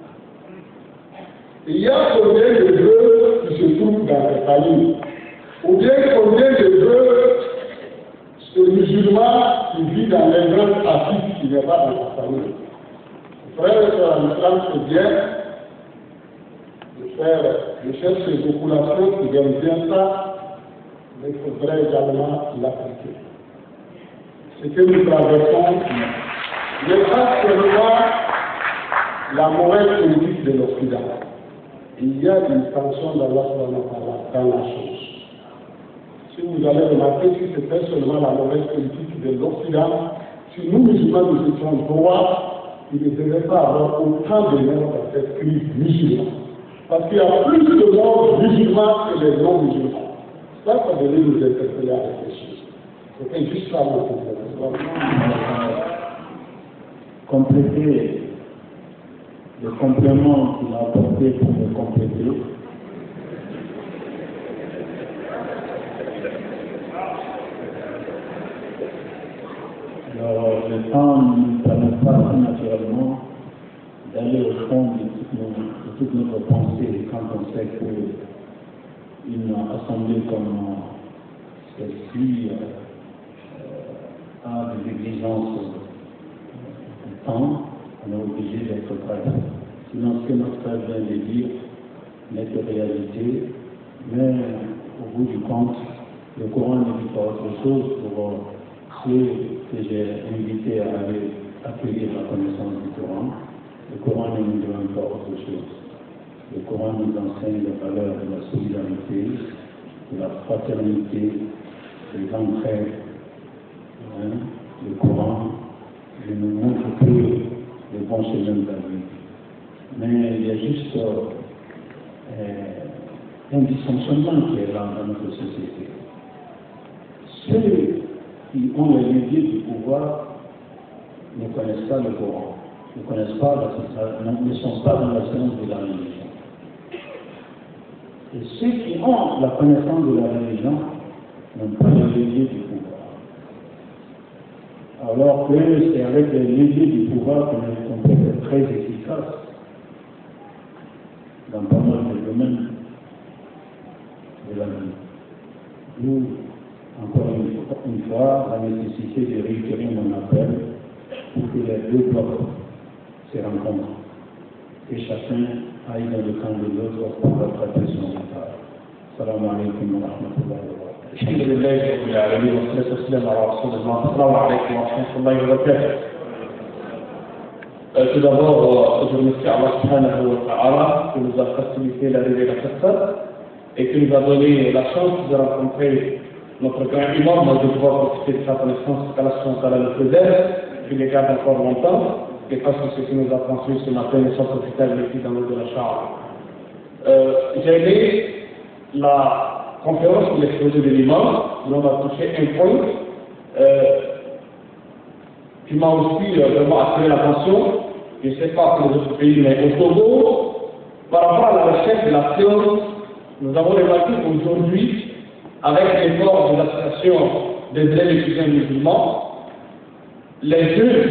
Il y a combien de vœux qui se trouvent dans ces familles. Ou bien combien de vœux ce musulman qui vit dans les grandes Afriques qui n'est pas dans sa famille. Frère et sœurs en islam, c'est bien de chercher ces populations qui aiment bien ça, mais il faudrait également l'appliquer. Ce que nous traversons n'est pas seulement la mauvaise politique de l'Occident. Il y a une sanction d'Allah dans la chose. Si vous allez remarquer que c'était seulement la mauvaise politique de l'Occident, si nous musulmans nous étions droits, il ne devait pas avoir autant de morts dans cette crise musulmane. Parce qu'il y a plus de morts musulmans que les non-musulmans. Ça devait nous interpeller à réfléchir. C'était juste ça mon problème. Compléter le complément qu'il a apporté pour me compléter. Alors, le temps ne nous permet pas naturellement d'aller au fond de toute notre pensée quand on sait qu'une assemblée comme celle-ci a des exigences du temps, on est obligé d'être bref. Sinon, ce que notre frère vient de dire n'est que réalité, mais au bout du compte, le Coran ne dit pas autre chose pour ceux que j'ai invités à aller accueillir la connaissance du Coran. Le Coran ne nous demande pas autre chose. Le Coran nous enseigne les valeurs de la solidarité, de la fraternité, de l'entraide. Le Coran ne nous montre que le bon chemin de la vie. Mais il y a juste un dysfonctionnement qui est là dans notre société. Ceux qui ont les leviers du pouvoir ne connaissent pas le Coran, ne sont pas dans la science de la religion. Et ceux qui ont la connaissance de la religion n'ont pas les leviers du pouvoir. Alors que c'est avec les leviers du pouvoir qu'on peut être très efficace dans pas mal de domaines de la vie. D'où, encore une fois, la nécessité de réitérer mon appel pour que les deux blocs se rencontrent, que chacun aille dans le camp de l'autre pour rattraper son retard. Salam alaikum wa rahmatullahi wa barakatuh. الحمد لله رب العالمين والصلاة والسلام على رسول الله. السلام عليكم ورحمة الله وبركاته. Tout d'abord, je remercie Allah subhanahu wa ta'ala qui nous a facilité l'arrivée de cette fête et qui nous a donné la chance de rencontrer notre grand imam de pouvoir profiter de sa connaissance qu'Allah le préserve, je les garde encore longtemps, et parce que ce qui nous a transmis ce matin ne soit profitable ici dans l'eau de la chambre. J'ai aimé la conférence sur l'exposé de l'imam, où on a touché un point qui m'a aussi vraiment attiré l'attention, je ne sais pas pour les autres pays, mais au Togo, par rapport à la recherche de la science, nous avons remarqué qu'aujourd'hui, avec l'effort de l'association des élèves étudiants musulmans, les jeunes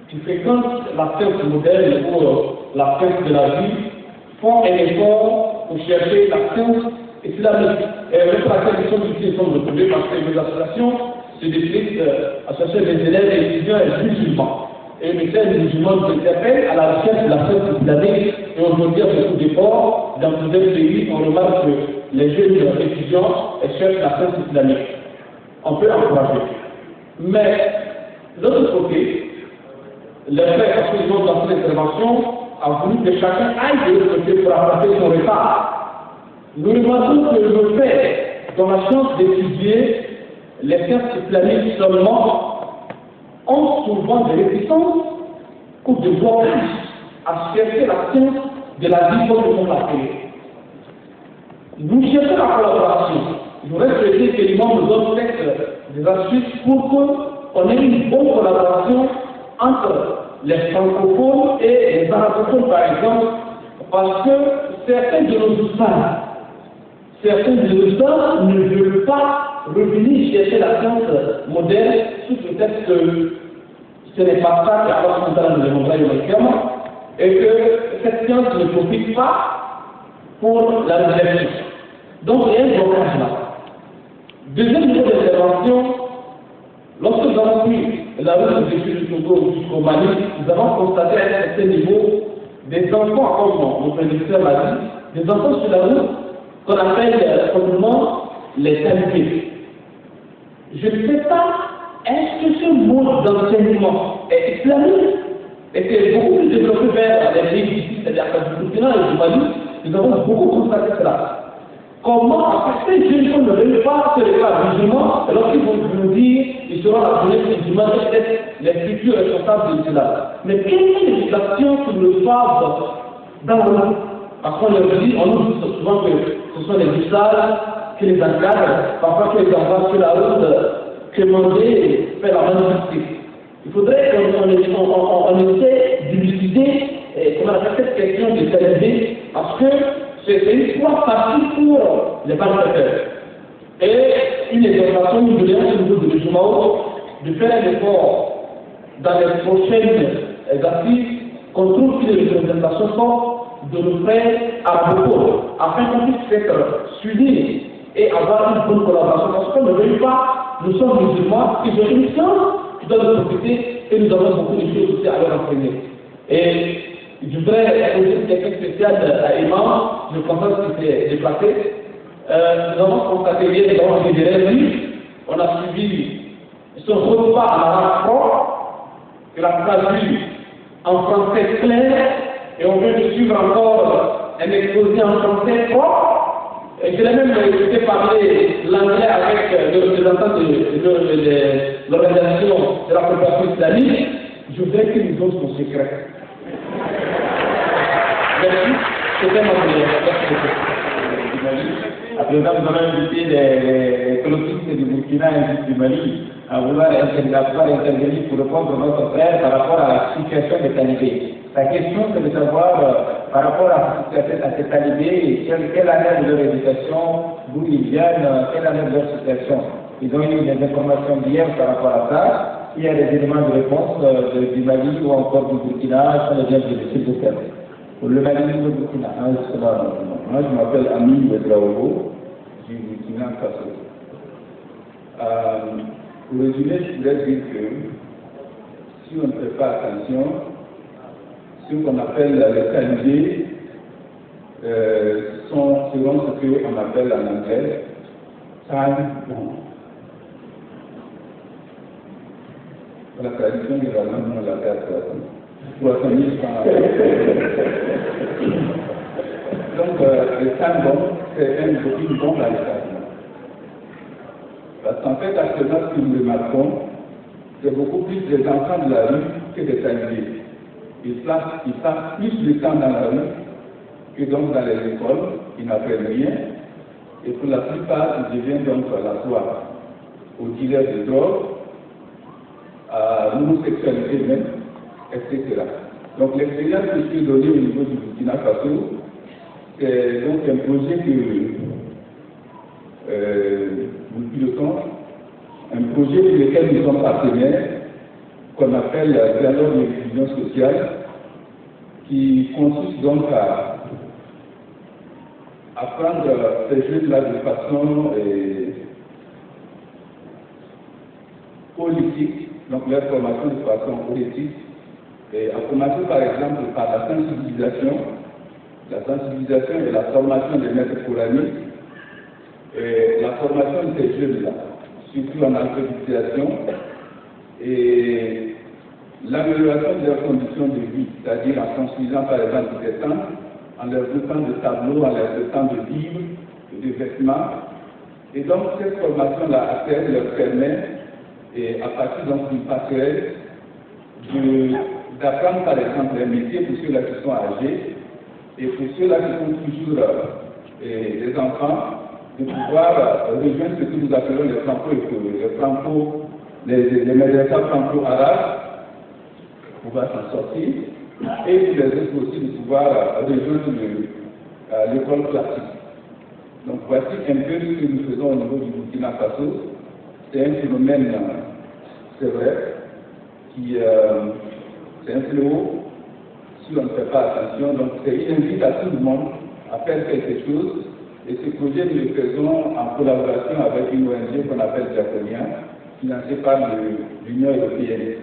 qui fréquentent la science modèle ou la science de la vie font un effort pour chercher la science islamique. Et avec laquelle nous sommes ici, nous sommes retrouvés parce que les associations se définissent associations des élèves et étudiants musulmans. Et les élèves musulmans qui s'appellent à la recherche de la science islamique. Et aujourd'hui, avec beaucoup d'efforts, dans plusieurs pays, on remarque que les jeunes étudiants cherchent la science islamique. On peut encourager. Mais, de l'autre côté, le frère, parce qu'ils ont dans cette intervention, a voulu que chacun aille de l'autre côté pour apporter son repas. Nous remarquons que le fait, dans la chance d'étudier les sciences islamiques seulement, ont souvent des réticences ou des blocages à chercher la science de la vie comme nous l'appelle. Nous cherchons la collaboration. J'aurais souhaité que l'imam nous donne des astuces pour qu'on ait une bonne collaboration entre les francophones et les arabophones, par exemple, parce que certains de nos ustads ne veulent pas revenir chercher la science moderne sous prétexte que ce n'est pas ça qu'Allah nous demandera et que cette science ne profite pas pour la réflexion. Donc il y a un blocage là. Deuxième niveau d'intervention, lorsque nous avons pris la route de du Togo jusqu'au Mali, nous avons constaté à un certain niveau des enfants, comme mon prédécesseur l'a dit, des enfants sur la route qu'on appelle simplement les talibés. Je ne sais pas, est-ce que ce mode d'enseignement est islamique et c'est beaucoup plus développé vers les pays d'ici, c'est-à-dire du Burkina et du Mali, nous avons beaucoup constaté cela. Comment, parce que ces jeunes ne veulent pas se réparer musulmans, alors qu'ils vont nous dire ils seront la jeunesse musulmane et peut-être les futurs responsables de cela. Mais quelle est l'éducation qu'ils nous doivent dans le monde? Parce qu'on leur dit, on nous dit souvent que ce sont les ustads qui les encadrent, parfois que les envoient sur la route, commander, faire la manifestation. Il faudrait qu'on essaie d'élucider comment on appelle cette question de talibé, parce que c'est une fois facile pour les malfaiteurs. Et une exhortation, une doléance au niveau de l'Ujumao de faire un effort dans les prochaines assises qu'on trouve une représentation forte de nos frères arabophones, afin qu'on puisse être suivis et avoir une bonne collaboration. Parce qu'on ne veut pas, nous sommes musulmans, ils ont une science qui doit nous profiter et nous avons beaucoup de choses aussi à leur enseigner. Et je voudrais poser une question spéciale à Imam, je pense qu'il s'est déplacé. Nous avons constaté hier, nous avons fait des rêves, on a suivi son repas à la propre, il a traduit en français clair, et on vient de suivre encore un exposé en français propre. Et je l'ai même écouté parler l'anglais avec le représentant de l'organisation de la coopération islamique. Je voudrais qu'il nous donne son secret. Merci, c'était ma prière. Merci beaucoup. À présent, nous allons inviter les colonistes du Burkina et du Mali à vouloir intervenir pour répondre à notre frère par rapport à la situation des talibés. La question, c'est de savoir par rapport à ces talibés, quelle année de leur éducation, d'où ils viennent, quelle année de leur situation. Ils ont eu des informations d'hier par rapport à ça. Il y a des éléments de réponse du Mali ou encore du Burkina, sont les bienvenus, s'il vous plaît. Pour le Mali ou le Burkina. Moi, je m'appelle Ami Ouedraogo, du Burkina Faso. Pour résumer, je voudrais dire que si on ne fait pas attention, ce qu'on appelle les talibés seront ce qu'on appelle en anglais talibans. La tradition de la langue, on l'appelle donc, le talibans, c'est une bombe à l'état. Parce qu'en fait, actuellement, ce que nous remarquons, c'est beaucoup plus des enfants de la rue que des talibés. Ils passent plus de temps dans la rue que donc dans les écoles, ils n'apprennent rien. Et pour la plupart, ils deviennent donc la soie aux dealers de drogue, à l'homosexualité même, etc. Donc l'expérience que je suis donnée au niveau du Burkina Faso, c'est donc un projet que nous pilotons, un projet pour lequel nous sommes partenaires, qu'on appelle le dialogue de l'inclusion sociale, qui consiste donc à apprendre ces jeunes-là de façon politique, donc leur formation de façon politique, et à commencer par exemple par la sensibilisation et la formation des maîtres coraniques, et la formation de ces jeunes-là, surtout en alphabétisation, et l'amélioration de leurs conditions de vie, c'est-à-dire en construisant par exemple des tentes, en leur dotant de tableaux, en leur dotant de livres, de vêtements. Et donc cette formation-là, à terme, leur permet, et à partir d'une passerelle, d'apprendre par exemple un métier pour ceux-là qui sont âgés, et pour ceux-là qui sont toujours des enfants, de pouvoir rejoindre ce que nous appelons les les médias franco-arabes, pour pouvoir s'en sortir, et pour les autres aussi de pouvoir rejoindre l'école classique. Donc voici un peu ce que nous faisons au niveau du Burkina Faso. C'est un phénomène, c'est vrai, c'est un fléau si on ne fait pas attention. Donc c'est une invite à tout le monde à faire quelque chose. Et ce projet, nous le faisons en collaboration avec une ONG qu'on appelle Diaconia, financée par l'Union européenne.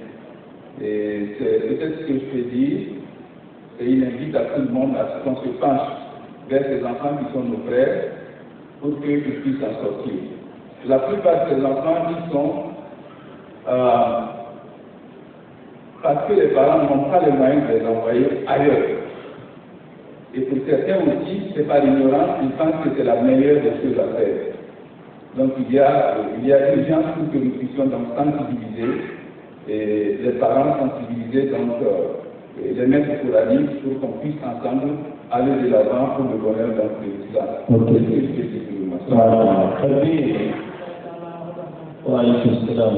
Et c'est peut-être ce que je peux dire, c'est une invite à tout le monde à ce qu'on se penche vers ces enfants qui sont nos frères pour qu'ils puissent en sortir. La plupart de ces enfants, ils sont parce que les parents n'ont pas les moyens de les envoyer ailleurs. Et pour certains aussi, c'est par ignorance, ils pensent que c'est la meilleure des choses à faire. Donc il y a urgence pour que nous puissions donc sensibiliser, et les parents sensibiliser donc les maîtres coraniques pour qu'on puisse ensemble aller de l'avant pour le bonheur donc de l'islam. Très bien. Wa alaykum salam.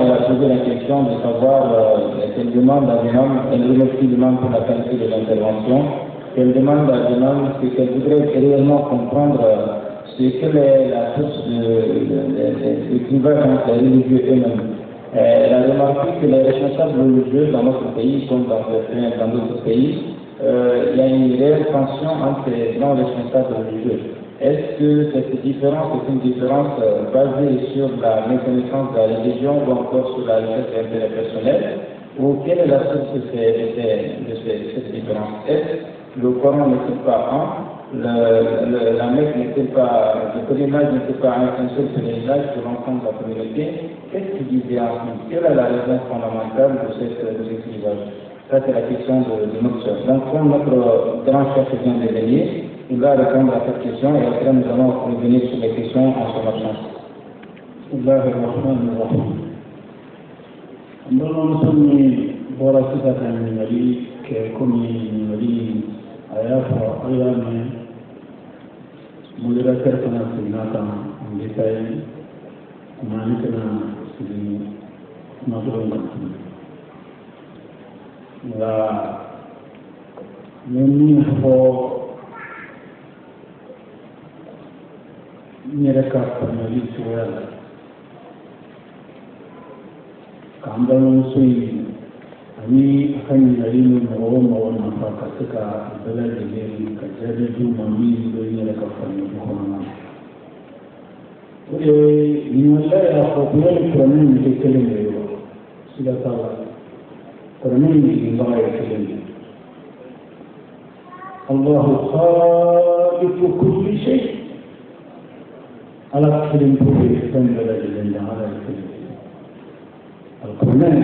elle a posé la question de savoir qu'elle demande à l'imam, elle remercie l'imam pour la qualité de l'intervention, qu'elle demande à l'imam ce qu'elle voudrait réellement comprendre, c'est quelle est la source de clivage entre les religieux eux-mêmes. Elle a remarqué que les responsables religieux dans notre pays, comme dans d'autres pays, il y a une réelle tension entre les grands responsables religieux. Est-ce que cette différence est une différence basée sur la méconnaissance de la religion ou encore sur la recherche d'intérêt personnel? Ou quelle est la source de cette différence? Est-ce que le Coran n'est-il pas un, la Mecque n'est-il pas, le pèlerinage n'est-il pas un seul pèlerinage pour l'ensemble de la communauté? Qu'est-ce qui disait ensuite? Quelle est la raison fondamentale de ce clivage? Ça, c'est la question de notre soeur. Donc, comme notre grand chef vient de venir, il va répondre à cette question et après nous allons revenir sur les questions en son absence. Nous sommes voilà tout à fait numéri que comme numéri ayafa ayame modérateur kana sinata en détail mani kana sini madron la même pour nyere ka panali suya kamban sui ani akan yari ne mawa wannan faka suka bala da ne ka jaje juma mi do nyere ka panali kuma ni wala ya ko kuma ni ne ke kele ne yo sila tawa ko ni ni ba ya kele ne Allah khaliqu kulli shay على كلمة يستنبل لله على الكلمة القرآن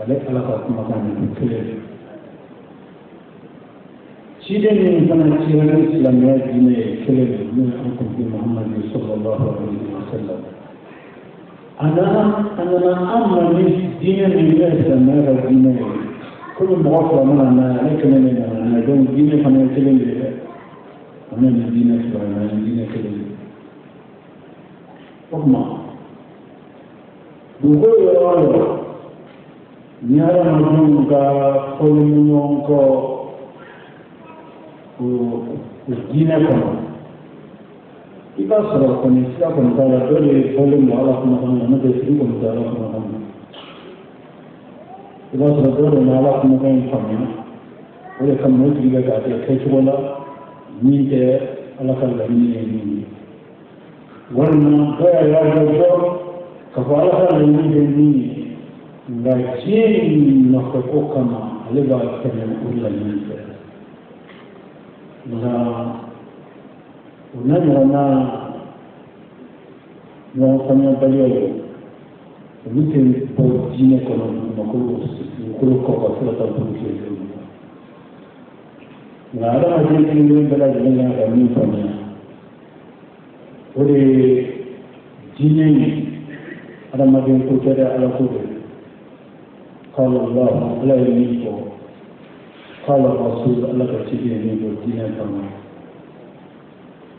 عليك على مكان الكلمة شيء من فنانين الإسلام يدين كلمة من حكم محمد صلى الله عليه وسلم أنا أمر من دين من الإسلام هذا الدين كل مغفر من أنا لكن أنا دون دين فنان كلمة أنا من دين الإسلام أنا دين كلمة Kuma dugo yoro nyara mamunga kolmungo ujina kono iba soro koni sila kono dala dole kolmu ala kuma kono na de siri kono dala kuma kono iba soro dole na ala kuma kono kono ole kammo diga ga de kechola ni de ala kala ni wannan kaya ya zo ka fara da ni da jin na ko kama alba kana kullun na wannan na kana baliyo mutum ko jine ko na ko ko ta buke na da jin da da ni fanya ولي ديني على ما بينكم كذا على كذا قال الله لا يميتوا قال الرسول الله كتير يميتوا دينا تمام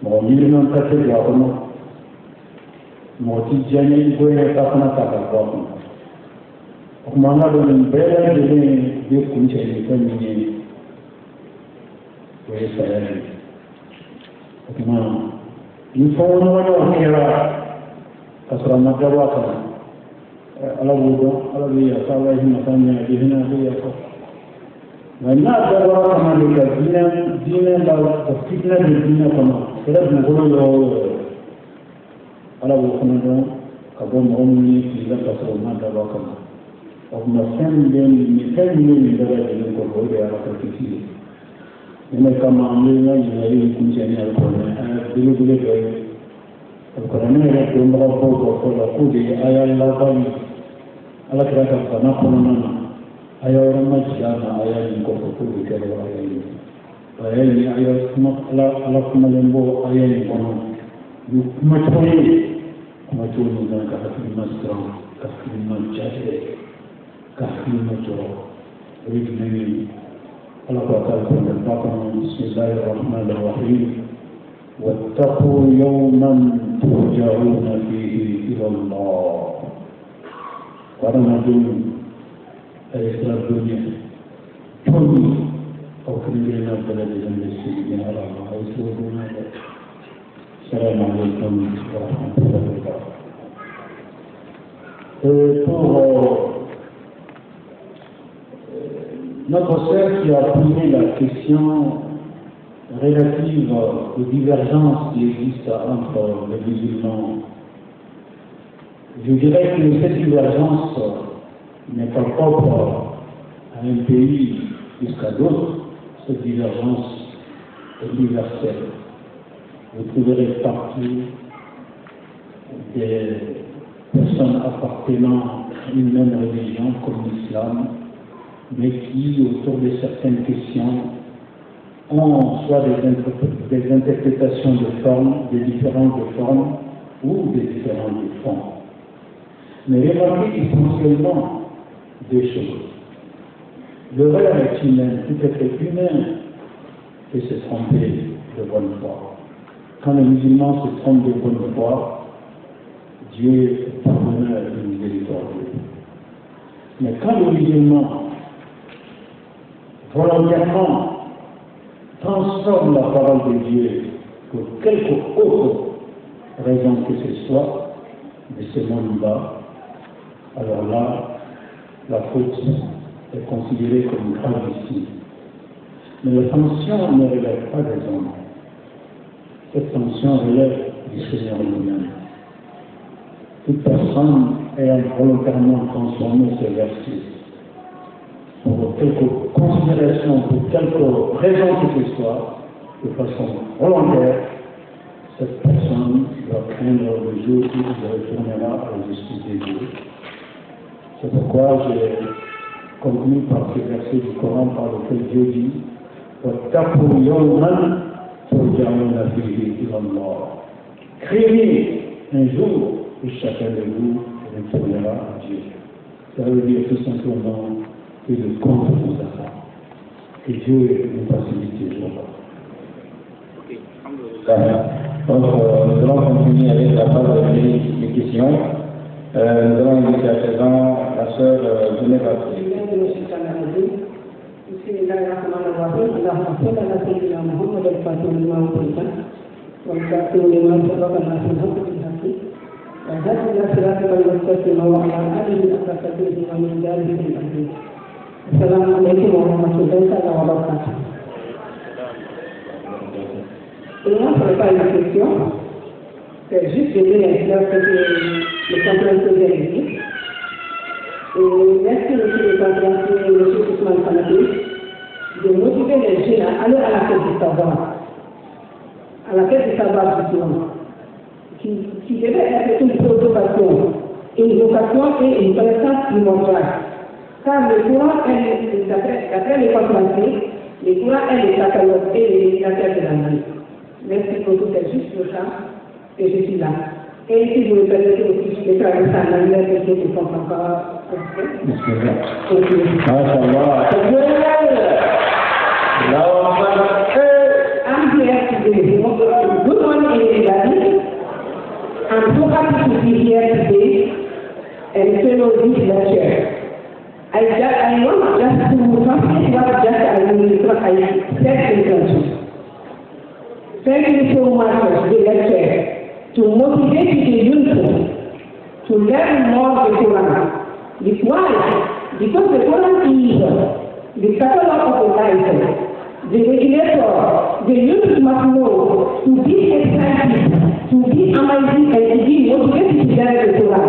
مؤمن من كتير يعلمه موتي جاني يقول يتقنا تقبلهم وكمان من بين جنين يكون شيء ثاني ويسألني وكمان يفون ونوكرا كسر مجروا كنا على وجه على بيا سواه مثلا بيهنا بيا وإن أجروا كما لك دين لا تفتنا بالدين كما كذا نقول له على وجه كنا كبر مؤمنين في ذا كسر مجروا كنا ومثلا مثال من درجة الكبر على كثير إنما كما عملنا يجري يكون شيء القرآن بلغة القرآن يقول ربك وقل قولي آية الله قال على كذا فنقولنا آية رمى جانا آية ينقف قولي كذا آية آية على كما لنبو آية ينقف ما تقولي ذلك كحكيم مسرع كحكيم مجاهد كحكيم مجرى ويجنني الله تعالى بسم الله الرحمن الرحيم واتقوا يوما ترجعون فيه إلى الله Baranadun Extraordinaire. Tony, Okringena Television District, Salam alaikum wa rahmatullahi wa barakatuh. Pour notre sœur qui a posé la question relative aux divergences qui existent entre les musulmans, je dirais que cette divergence n'est pas propre à un pays plus qu'à d'autres. Cette divergence est universelle. Vous trouverez partout des personnes appartenant à une même religion comme l'islam, mais qui, autour de certaines questions, ont soit des interprétations de formes, des différentes formes ou des différents fonds. Mais remarquez essentiellement deux choses. Le rêve est humain, tout être humain peut se tromper de bonne foi. Quand les musulmans se trompent de bonne foi, Dieu est pardonneur et miséricordieux. Mais quand les musulmans volontairement transforment la parole de Dieu pour quelque autre raison que ce soit de ce monde-là, alors là, la faute est considérée comme gravissime. Mais la sanction ne relève pas des hommes. Cette sanction relève du Seigneur lui-même. Toute personne ayant volontairement transformé ce verset pour quelque considération, pour quelque raison que ce soit, de façon volontaire, cette personne doit craindre le jour où il retournera à la justice de Dieu. C'est pourquoi j'ai conclu par ce verset du Coran par lequel Dieu dit وَاتَّقُوا يَوْمًا تُرْجَعُونَ فِيهِ إِلَى اللَّهِ. Craignez un jour où chacun de vous retournera à Dieu. Ça veut dire tout simplement que le compte nous attend. Que Dieu nous facilite toujours. Donc, nous allons continuer avec la phase des questions. Nous allons inviter à présent la sœur Genève. Et moi, ce n'est pas une question, c'est juste de dire que le conférencier vient ici. Et merci monsieur le conférencier, monsieur Ousmane Fanabi, de motiver les jeunes à aller à la fête du savoir. À la fête du savoir, justement, qui devait être une préoccupation, une vocation et une connaissance primordiale. Car le courant est, d'après les conférenciers, le courant est le catalogue et l'éducateur de la vie. Merci beaucoup, c'est juste pour ça que je suis là. Et si vous me permettez aussi, je vais traverser en anglais parce que je pense encore. I'm here today. Good morning, everybody. I'm so happy to be here today and follow this lecture. I want just to translate what I said in French. Thank you so much for the lecture to motivate the youth to learn more the Quran. Why? Because the Quran is the catalog of the life, the regulator. The youth must know to be excited, to be amazing, and to be motivated to learn the Quran.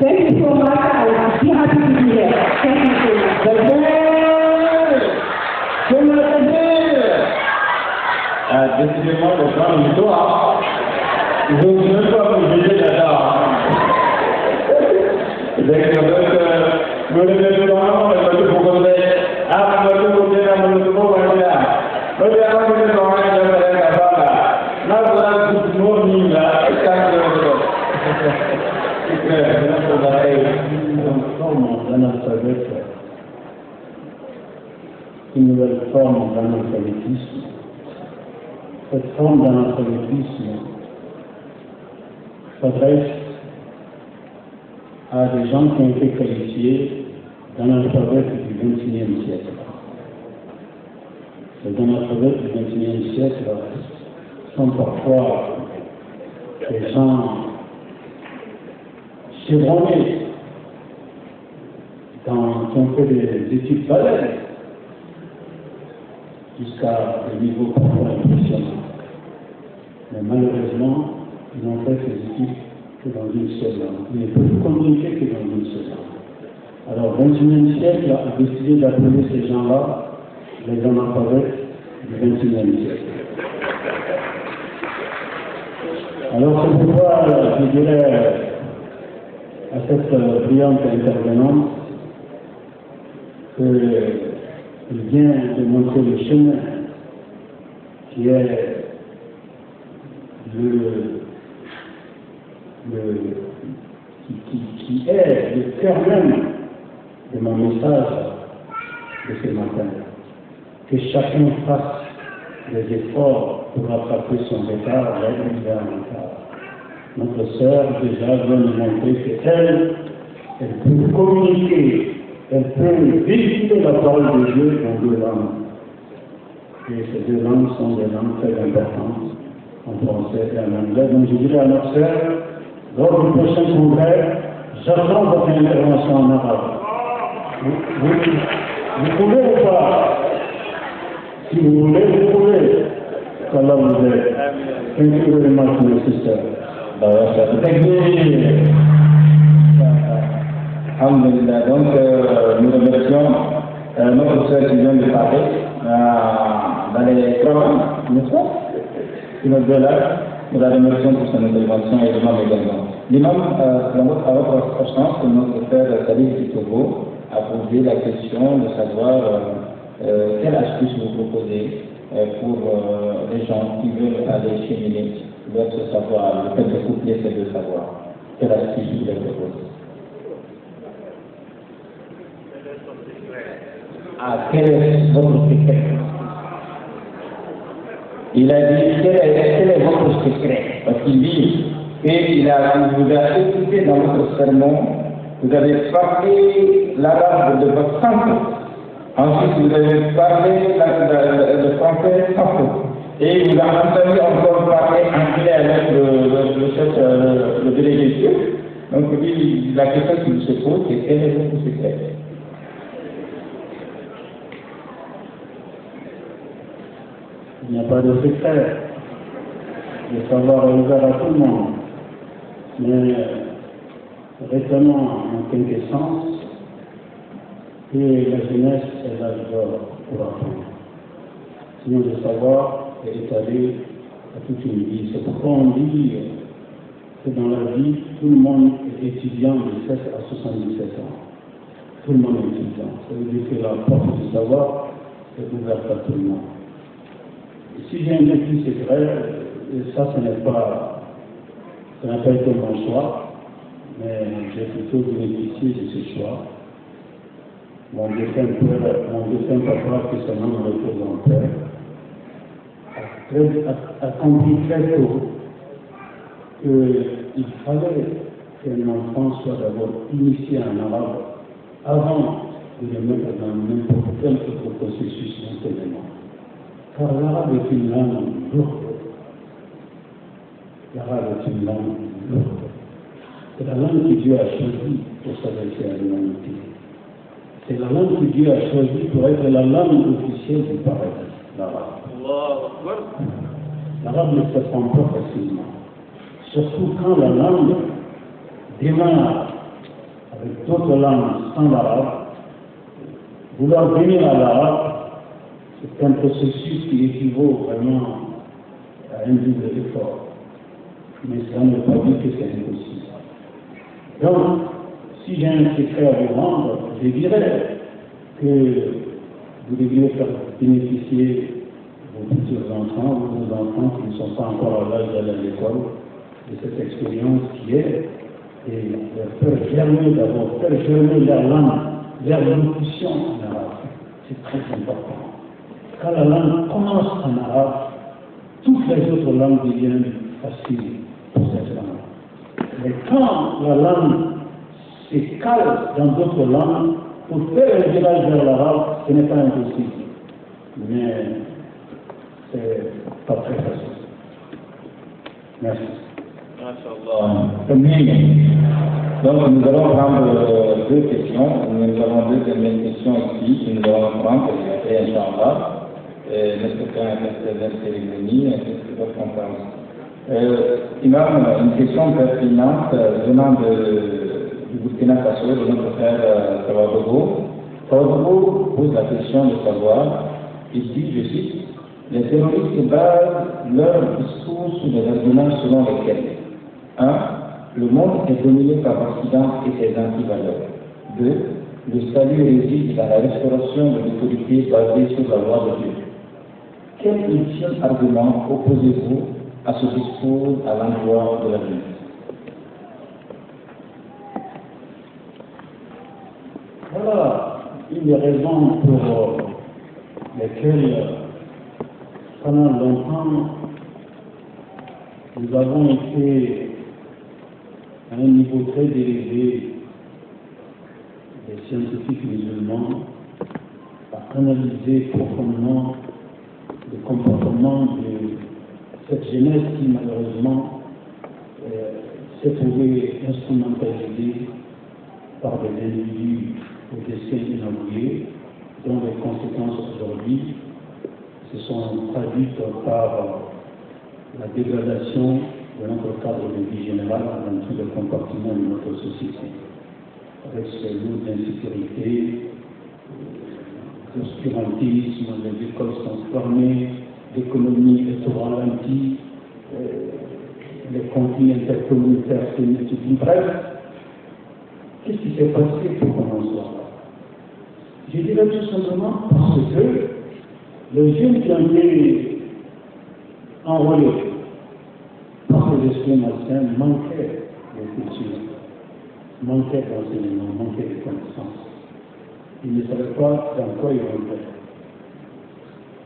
Thank you so much. I'm so happy to be here. Thank you so much. Décidément, le grand histoire, je ne veux pas vous juger là-dedans. Donc, nous le mettons dans le côté pour qu'on ait un peu de côté dans le nouveau voyage. Nous le avons mis dans la bas. Là, voilà, tout le monde est là, et ça, c'est clair, Une forme d'analphabète, une nouvelle forme d'analphabétisme. Cette forme d'analphabétisme s'adresse à des gens qui ont été qualifiés d'analphabètes du XXIe siècle. Les analphabètes du XXIe siècle sont parfois des gens chevronnés, qui ont fait des études balèzes jusqu'à des niveaux parfois impressionnants. Mais malheureusement, ils n'ont fait ces études que dans une seule langue. Ils ne peuvent communiquer que dans une seule langue. Alors, le XXIe siècle a décidé d'appeler ces gens-là les analphabètes du XXIe siècle. Alors, c'est pourquoi je dirais à cette brillante intervenante qu'il vient de montrer le chemin qui est qui est le cœur même de mon message de ce matin. Que chacun fasse des efforts pour rattraper son retard vers un retard. Notre sœur déjà vient nous montrer qu'elle peut communiquer, elle peut véhiculer la parole de Dieu dans deux langues. Et ces deux langues sont des langues très importantes, en français et en anglais. Donc je dirais à notre sœur, lors du prochain congrès, j'attends votre intervention en arabe. Vous pouvez ou pas? Si vous voulez, vous pouvez. qu'Allah vous aide. Thank you very much, my sister. Alhamdulillah. Donc, nous remercions notre sœur qui vient de parler dans les programmes, n'est-ce pas? Notre dollar, nous la remercions pour son intervention et l'imam également. L'imam, à votre chance, notre frère Salih Kitogo a posé la question de savoir quelle astuce vous proposez pour les gens qui veulent aller cheminer vers ce savoir, le fait de coupler ces deux savoirs. Quelle astuce vous les proposez? Quel est votre secret? Il a dit, quel est votre secret? Parce qu'il dit qu'il vous a écouté dans votre sermon, vous avez parlé l'arabe de votre santé. Ensuite, vous avez parlé le français sans faute. Et vous avez entendu encore parler anglais avec le délégué. Donc, la question qui se pose, c'est quel est votre secret? Il n'y a pas de secret. Le savoir est ouvert à tout le monde. Mais retenons en quintessence que la jeunesse est l'âge d'or pour apprendre. Sinon, le savoir est étalé à toute une vie. C'est pourquoi on dit que dans la vie, tout le monde est étudiant de 7 à 77 ans. Tout le monde est étudiant. Ça veut dire que la porte du savoir est ouverte à tout le monde. Si j'ai un petit secret, ça, ce n'a pas été mon choix, mais j'ai plutôt bénéficié de ce choix. Mon défunt papa, que son nom repose en paix, a compris très tôt qu'il fallait qu'un enfant soit d'abord initié en arabe avant de le mettre dans n'importe quel autre processus d'enseignement. Car l'arabe est une langue lourde. L'arabe est une langue lourde. C'est la langue que Dieu a choisie pour s'adresser à l'humanité. C'est la langue que Dieu a choisie pour être la langue officielle du paradis, l'arabe. L'arabe ne s'apprend pas facilement. Surtout quand la langue démarre avec d'autres langues sans l'arabe. Vouloir venir à l'arabe, c'est un processus qui équivaut vraiment à un double effort. Mais ça ne veut pas dire que c'est impossible. Donc, si j'ai un secret à vous rendre, je dirais que vous devriez faire bénéficier vos futurs enfants, vos enfants qui ne sont pas encore à l'âge d'aller à l'école, de cette expérience qui est, et faire germer d'abord, faire germer leur langue, leur locution en arabe. C'est très important. Quand la langue commence en arabe, toutes les autres langues deviennent faciles pour cette langue. Mais quand la langue se cale dans d'autres langues pour faire un virage vers l'arabe, ce n'est pas impossible. Mais c'est pas très facile. Merci. Donc nous allons prendre deux questions. Nous avons deux premières questions ici que nous allons prendre et Inch'Allah. Notre frère de cérémonie, de conférence. Imam, une question pertinente venant du Burkina Faso, de notre frère Tawadogo. Tawadogo pose la question de savoir, ici je cite, les terroristes basent leur discours sur des arguments selon lesquels 1. Le monde est dominé par l'Occident et ses antivaleurs. 2. Le salut réside dans la restauration de l'autorité basée sur la loi de Dieu. Quel ultime argument opposez-vous à ce discours à l'endroit de la vie? Voilà une des raisons pour lesquelles pendant longtemps nous avons été à un niveau très élevé des scientifiques musulmans à analyser profondément le comportement de cette jeunesse qui malheureusement s'est trouvée instrumentalisée par des individus au destin inavoué, dont les conséquences aujourd'hui se sont traduites par la dégradation de notre cadre de vie général dans tous les compartiments de notre société, avec ce lot d'insécurité, l'obscurantisme, les écoles sont fermées, l'économie est au ralenti, les conflits intercommunautaires se multiplient. Bref, qu'est-ce qui s'est passé pour qu'on en soit là? Je dirais tout simplement parce que les jeunes qui ont été enrôlés par ces esprits malsains manquaient de culture, manquaient d'enseignement, manquaient de connaissances. Ils ne savaient pas dans quoi ils rentraient.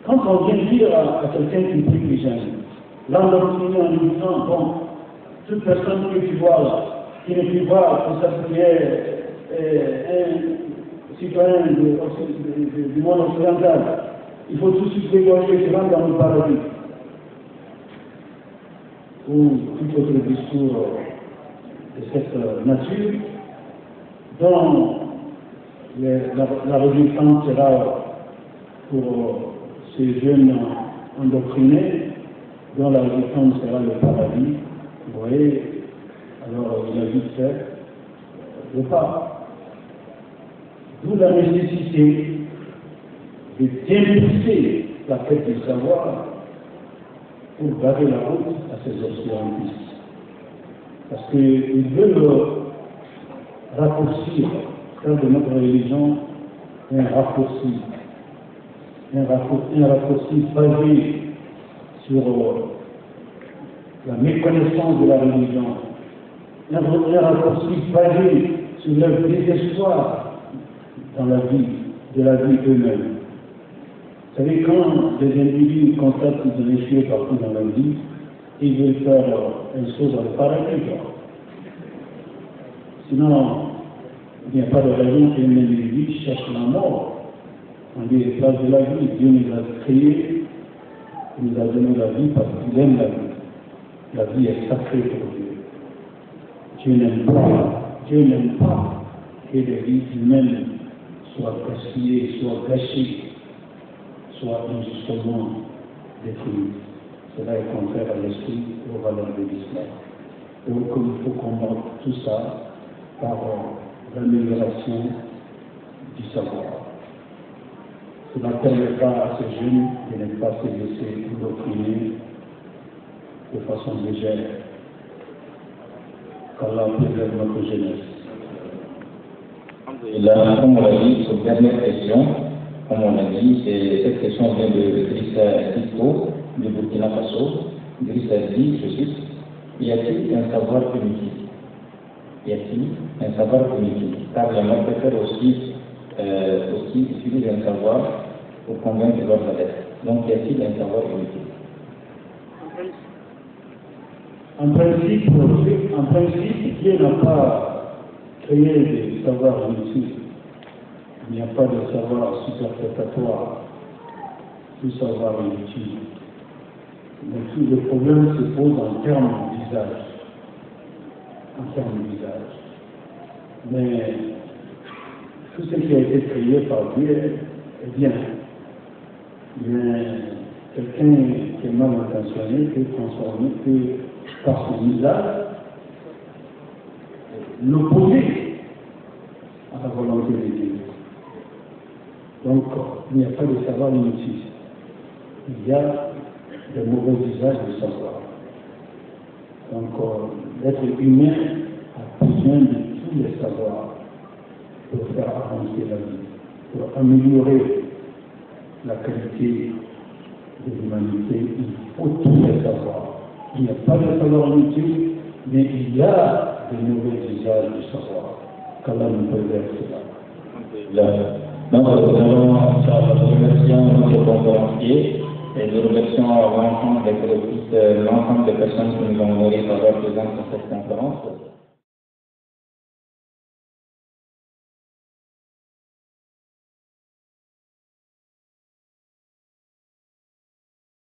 Quand on vient dire à quelqu'un qui prie les jeunes, l'endoctriner en lui disant, bon, toute personne que tu vois là, qui ne prie pas pour sa prière, un citoyen du monde occidental, il faut tout de suite dégorger et se rendre dans le paradis. Ou tout autre discours de cette nature, dont la résultante sera pour ces jeunes endoctrinés, dont la résultante sera le paradis. Vous voyez, alors il a vite fait le pas. D'où la nécessité de d'impulser la quête du savoir pour barrer la route à ces obscurantistes. Parce qu'ils veulent raccourcir, faire de notre religion un raccourci basé sur la méconnaissance de la religion, un raccourci basé sur leur désespoir dans la vie, de la vie eux-mêmes. Vous savez, quand des individus constatent qu'ils ont échoué partout dans la vie, ils veulent faire une chose dans le paradis. Sinon, il n'y a pas de raison qu'un individu cherche la mort. On dit les places de la vie. Dieu nous a créés, il nous a donné la vie parce qu'il aime la vie. La vie est sacrée pour Dieu. Dieu n'aime pas que les vies humaines soient gaspillées, soient gâchées, soient injustement détruites. Cela est contraire à l'esprit et aux valeurs de l'islam. Donc il faut combattre tout ça par l'amélioration du savoir. Cela permettra à ces jeunes de ne pas se laisser endoctriner de façon légère. Qu'Allah préserve notre jeunesse. Et là, comme on l'a dit, cette dernière question, comme on l'a dit, cette question vient de Drissa Tito, du Burkina Faso. Drissa dit, je cite, y a-t-il un savoir primitif? Y a-t-il un savoir primitif? Car les marketeurs aussi utilisent un savoir pour convaincre leurs adeptes. Donc, y a-t-il un savoir primitif? En principe, Dieu n'a pas créer des savoirs inutiles. Il n'y a pas de savoir superfétatoire, tout savoir inutile. Donc tout le problème se pose en termes d'usage. Mais tout ce qui a été créé par Dieu est bien. Mais quelqu'un qui est mal intentionné peut transformer, par son usage, l'opposer à la volonté de Dieu. Donc, il n'y a pas de savoir inutile. Il y a de mauvais usages de savoir. Donc, l'être humain a besoin de tous les savoirs pour faire avancer la vie, pour améliorer la qualité de l'humanité. Il faut tous les savoirs. Il n'y a pas de savoir inutile, mais il y a de mauvais usages de savoir. Qu'Allah nous préserve cela. Donc, nous remercions notre conférencier et nous remercions l'ensemble des personnes qui nous ont honorés par leur présence dans cette conférence.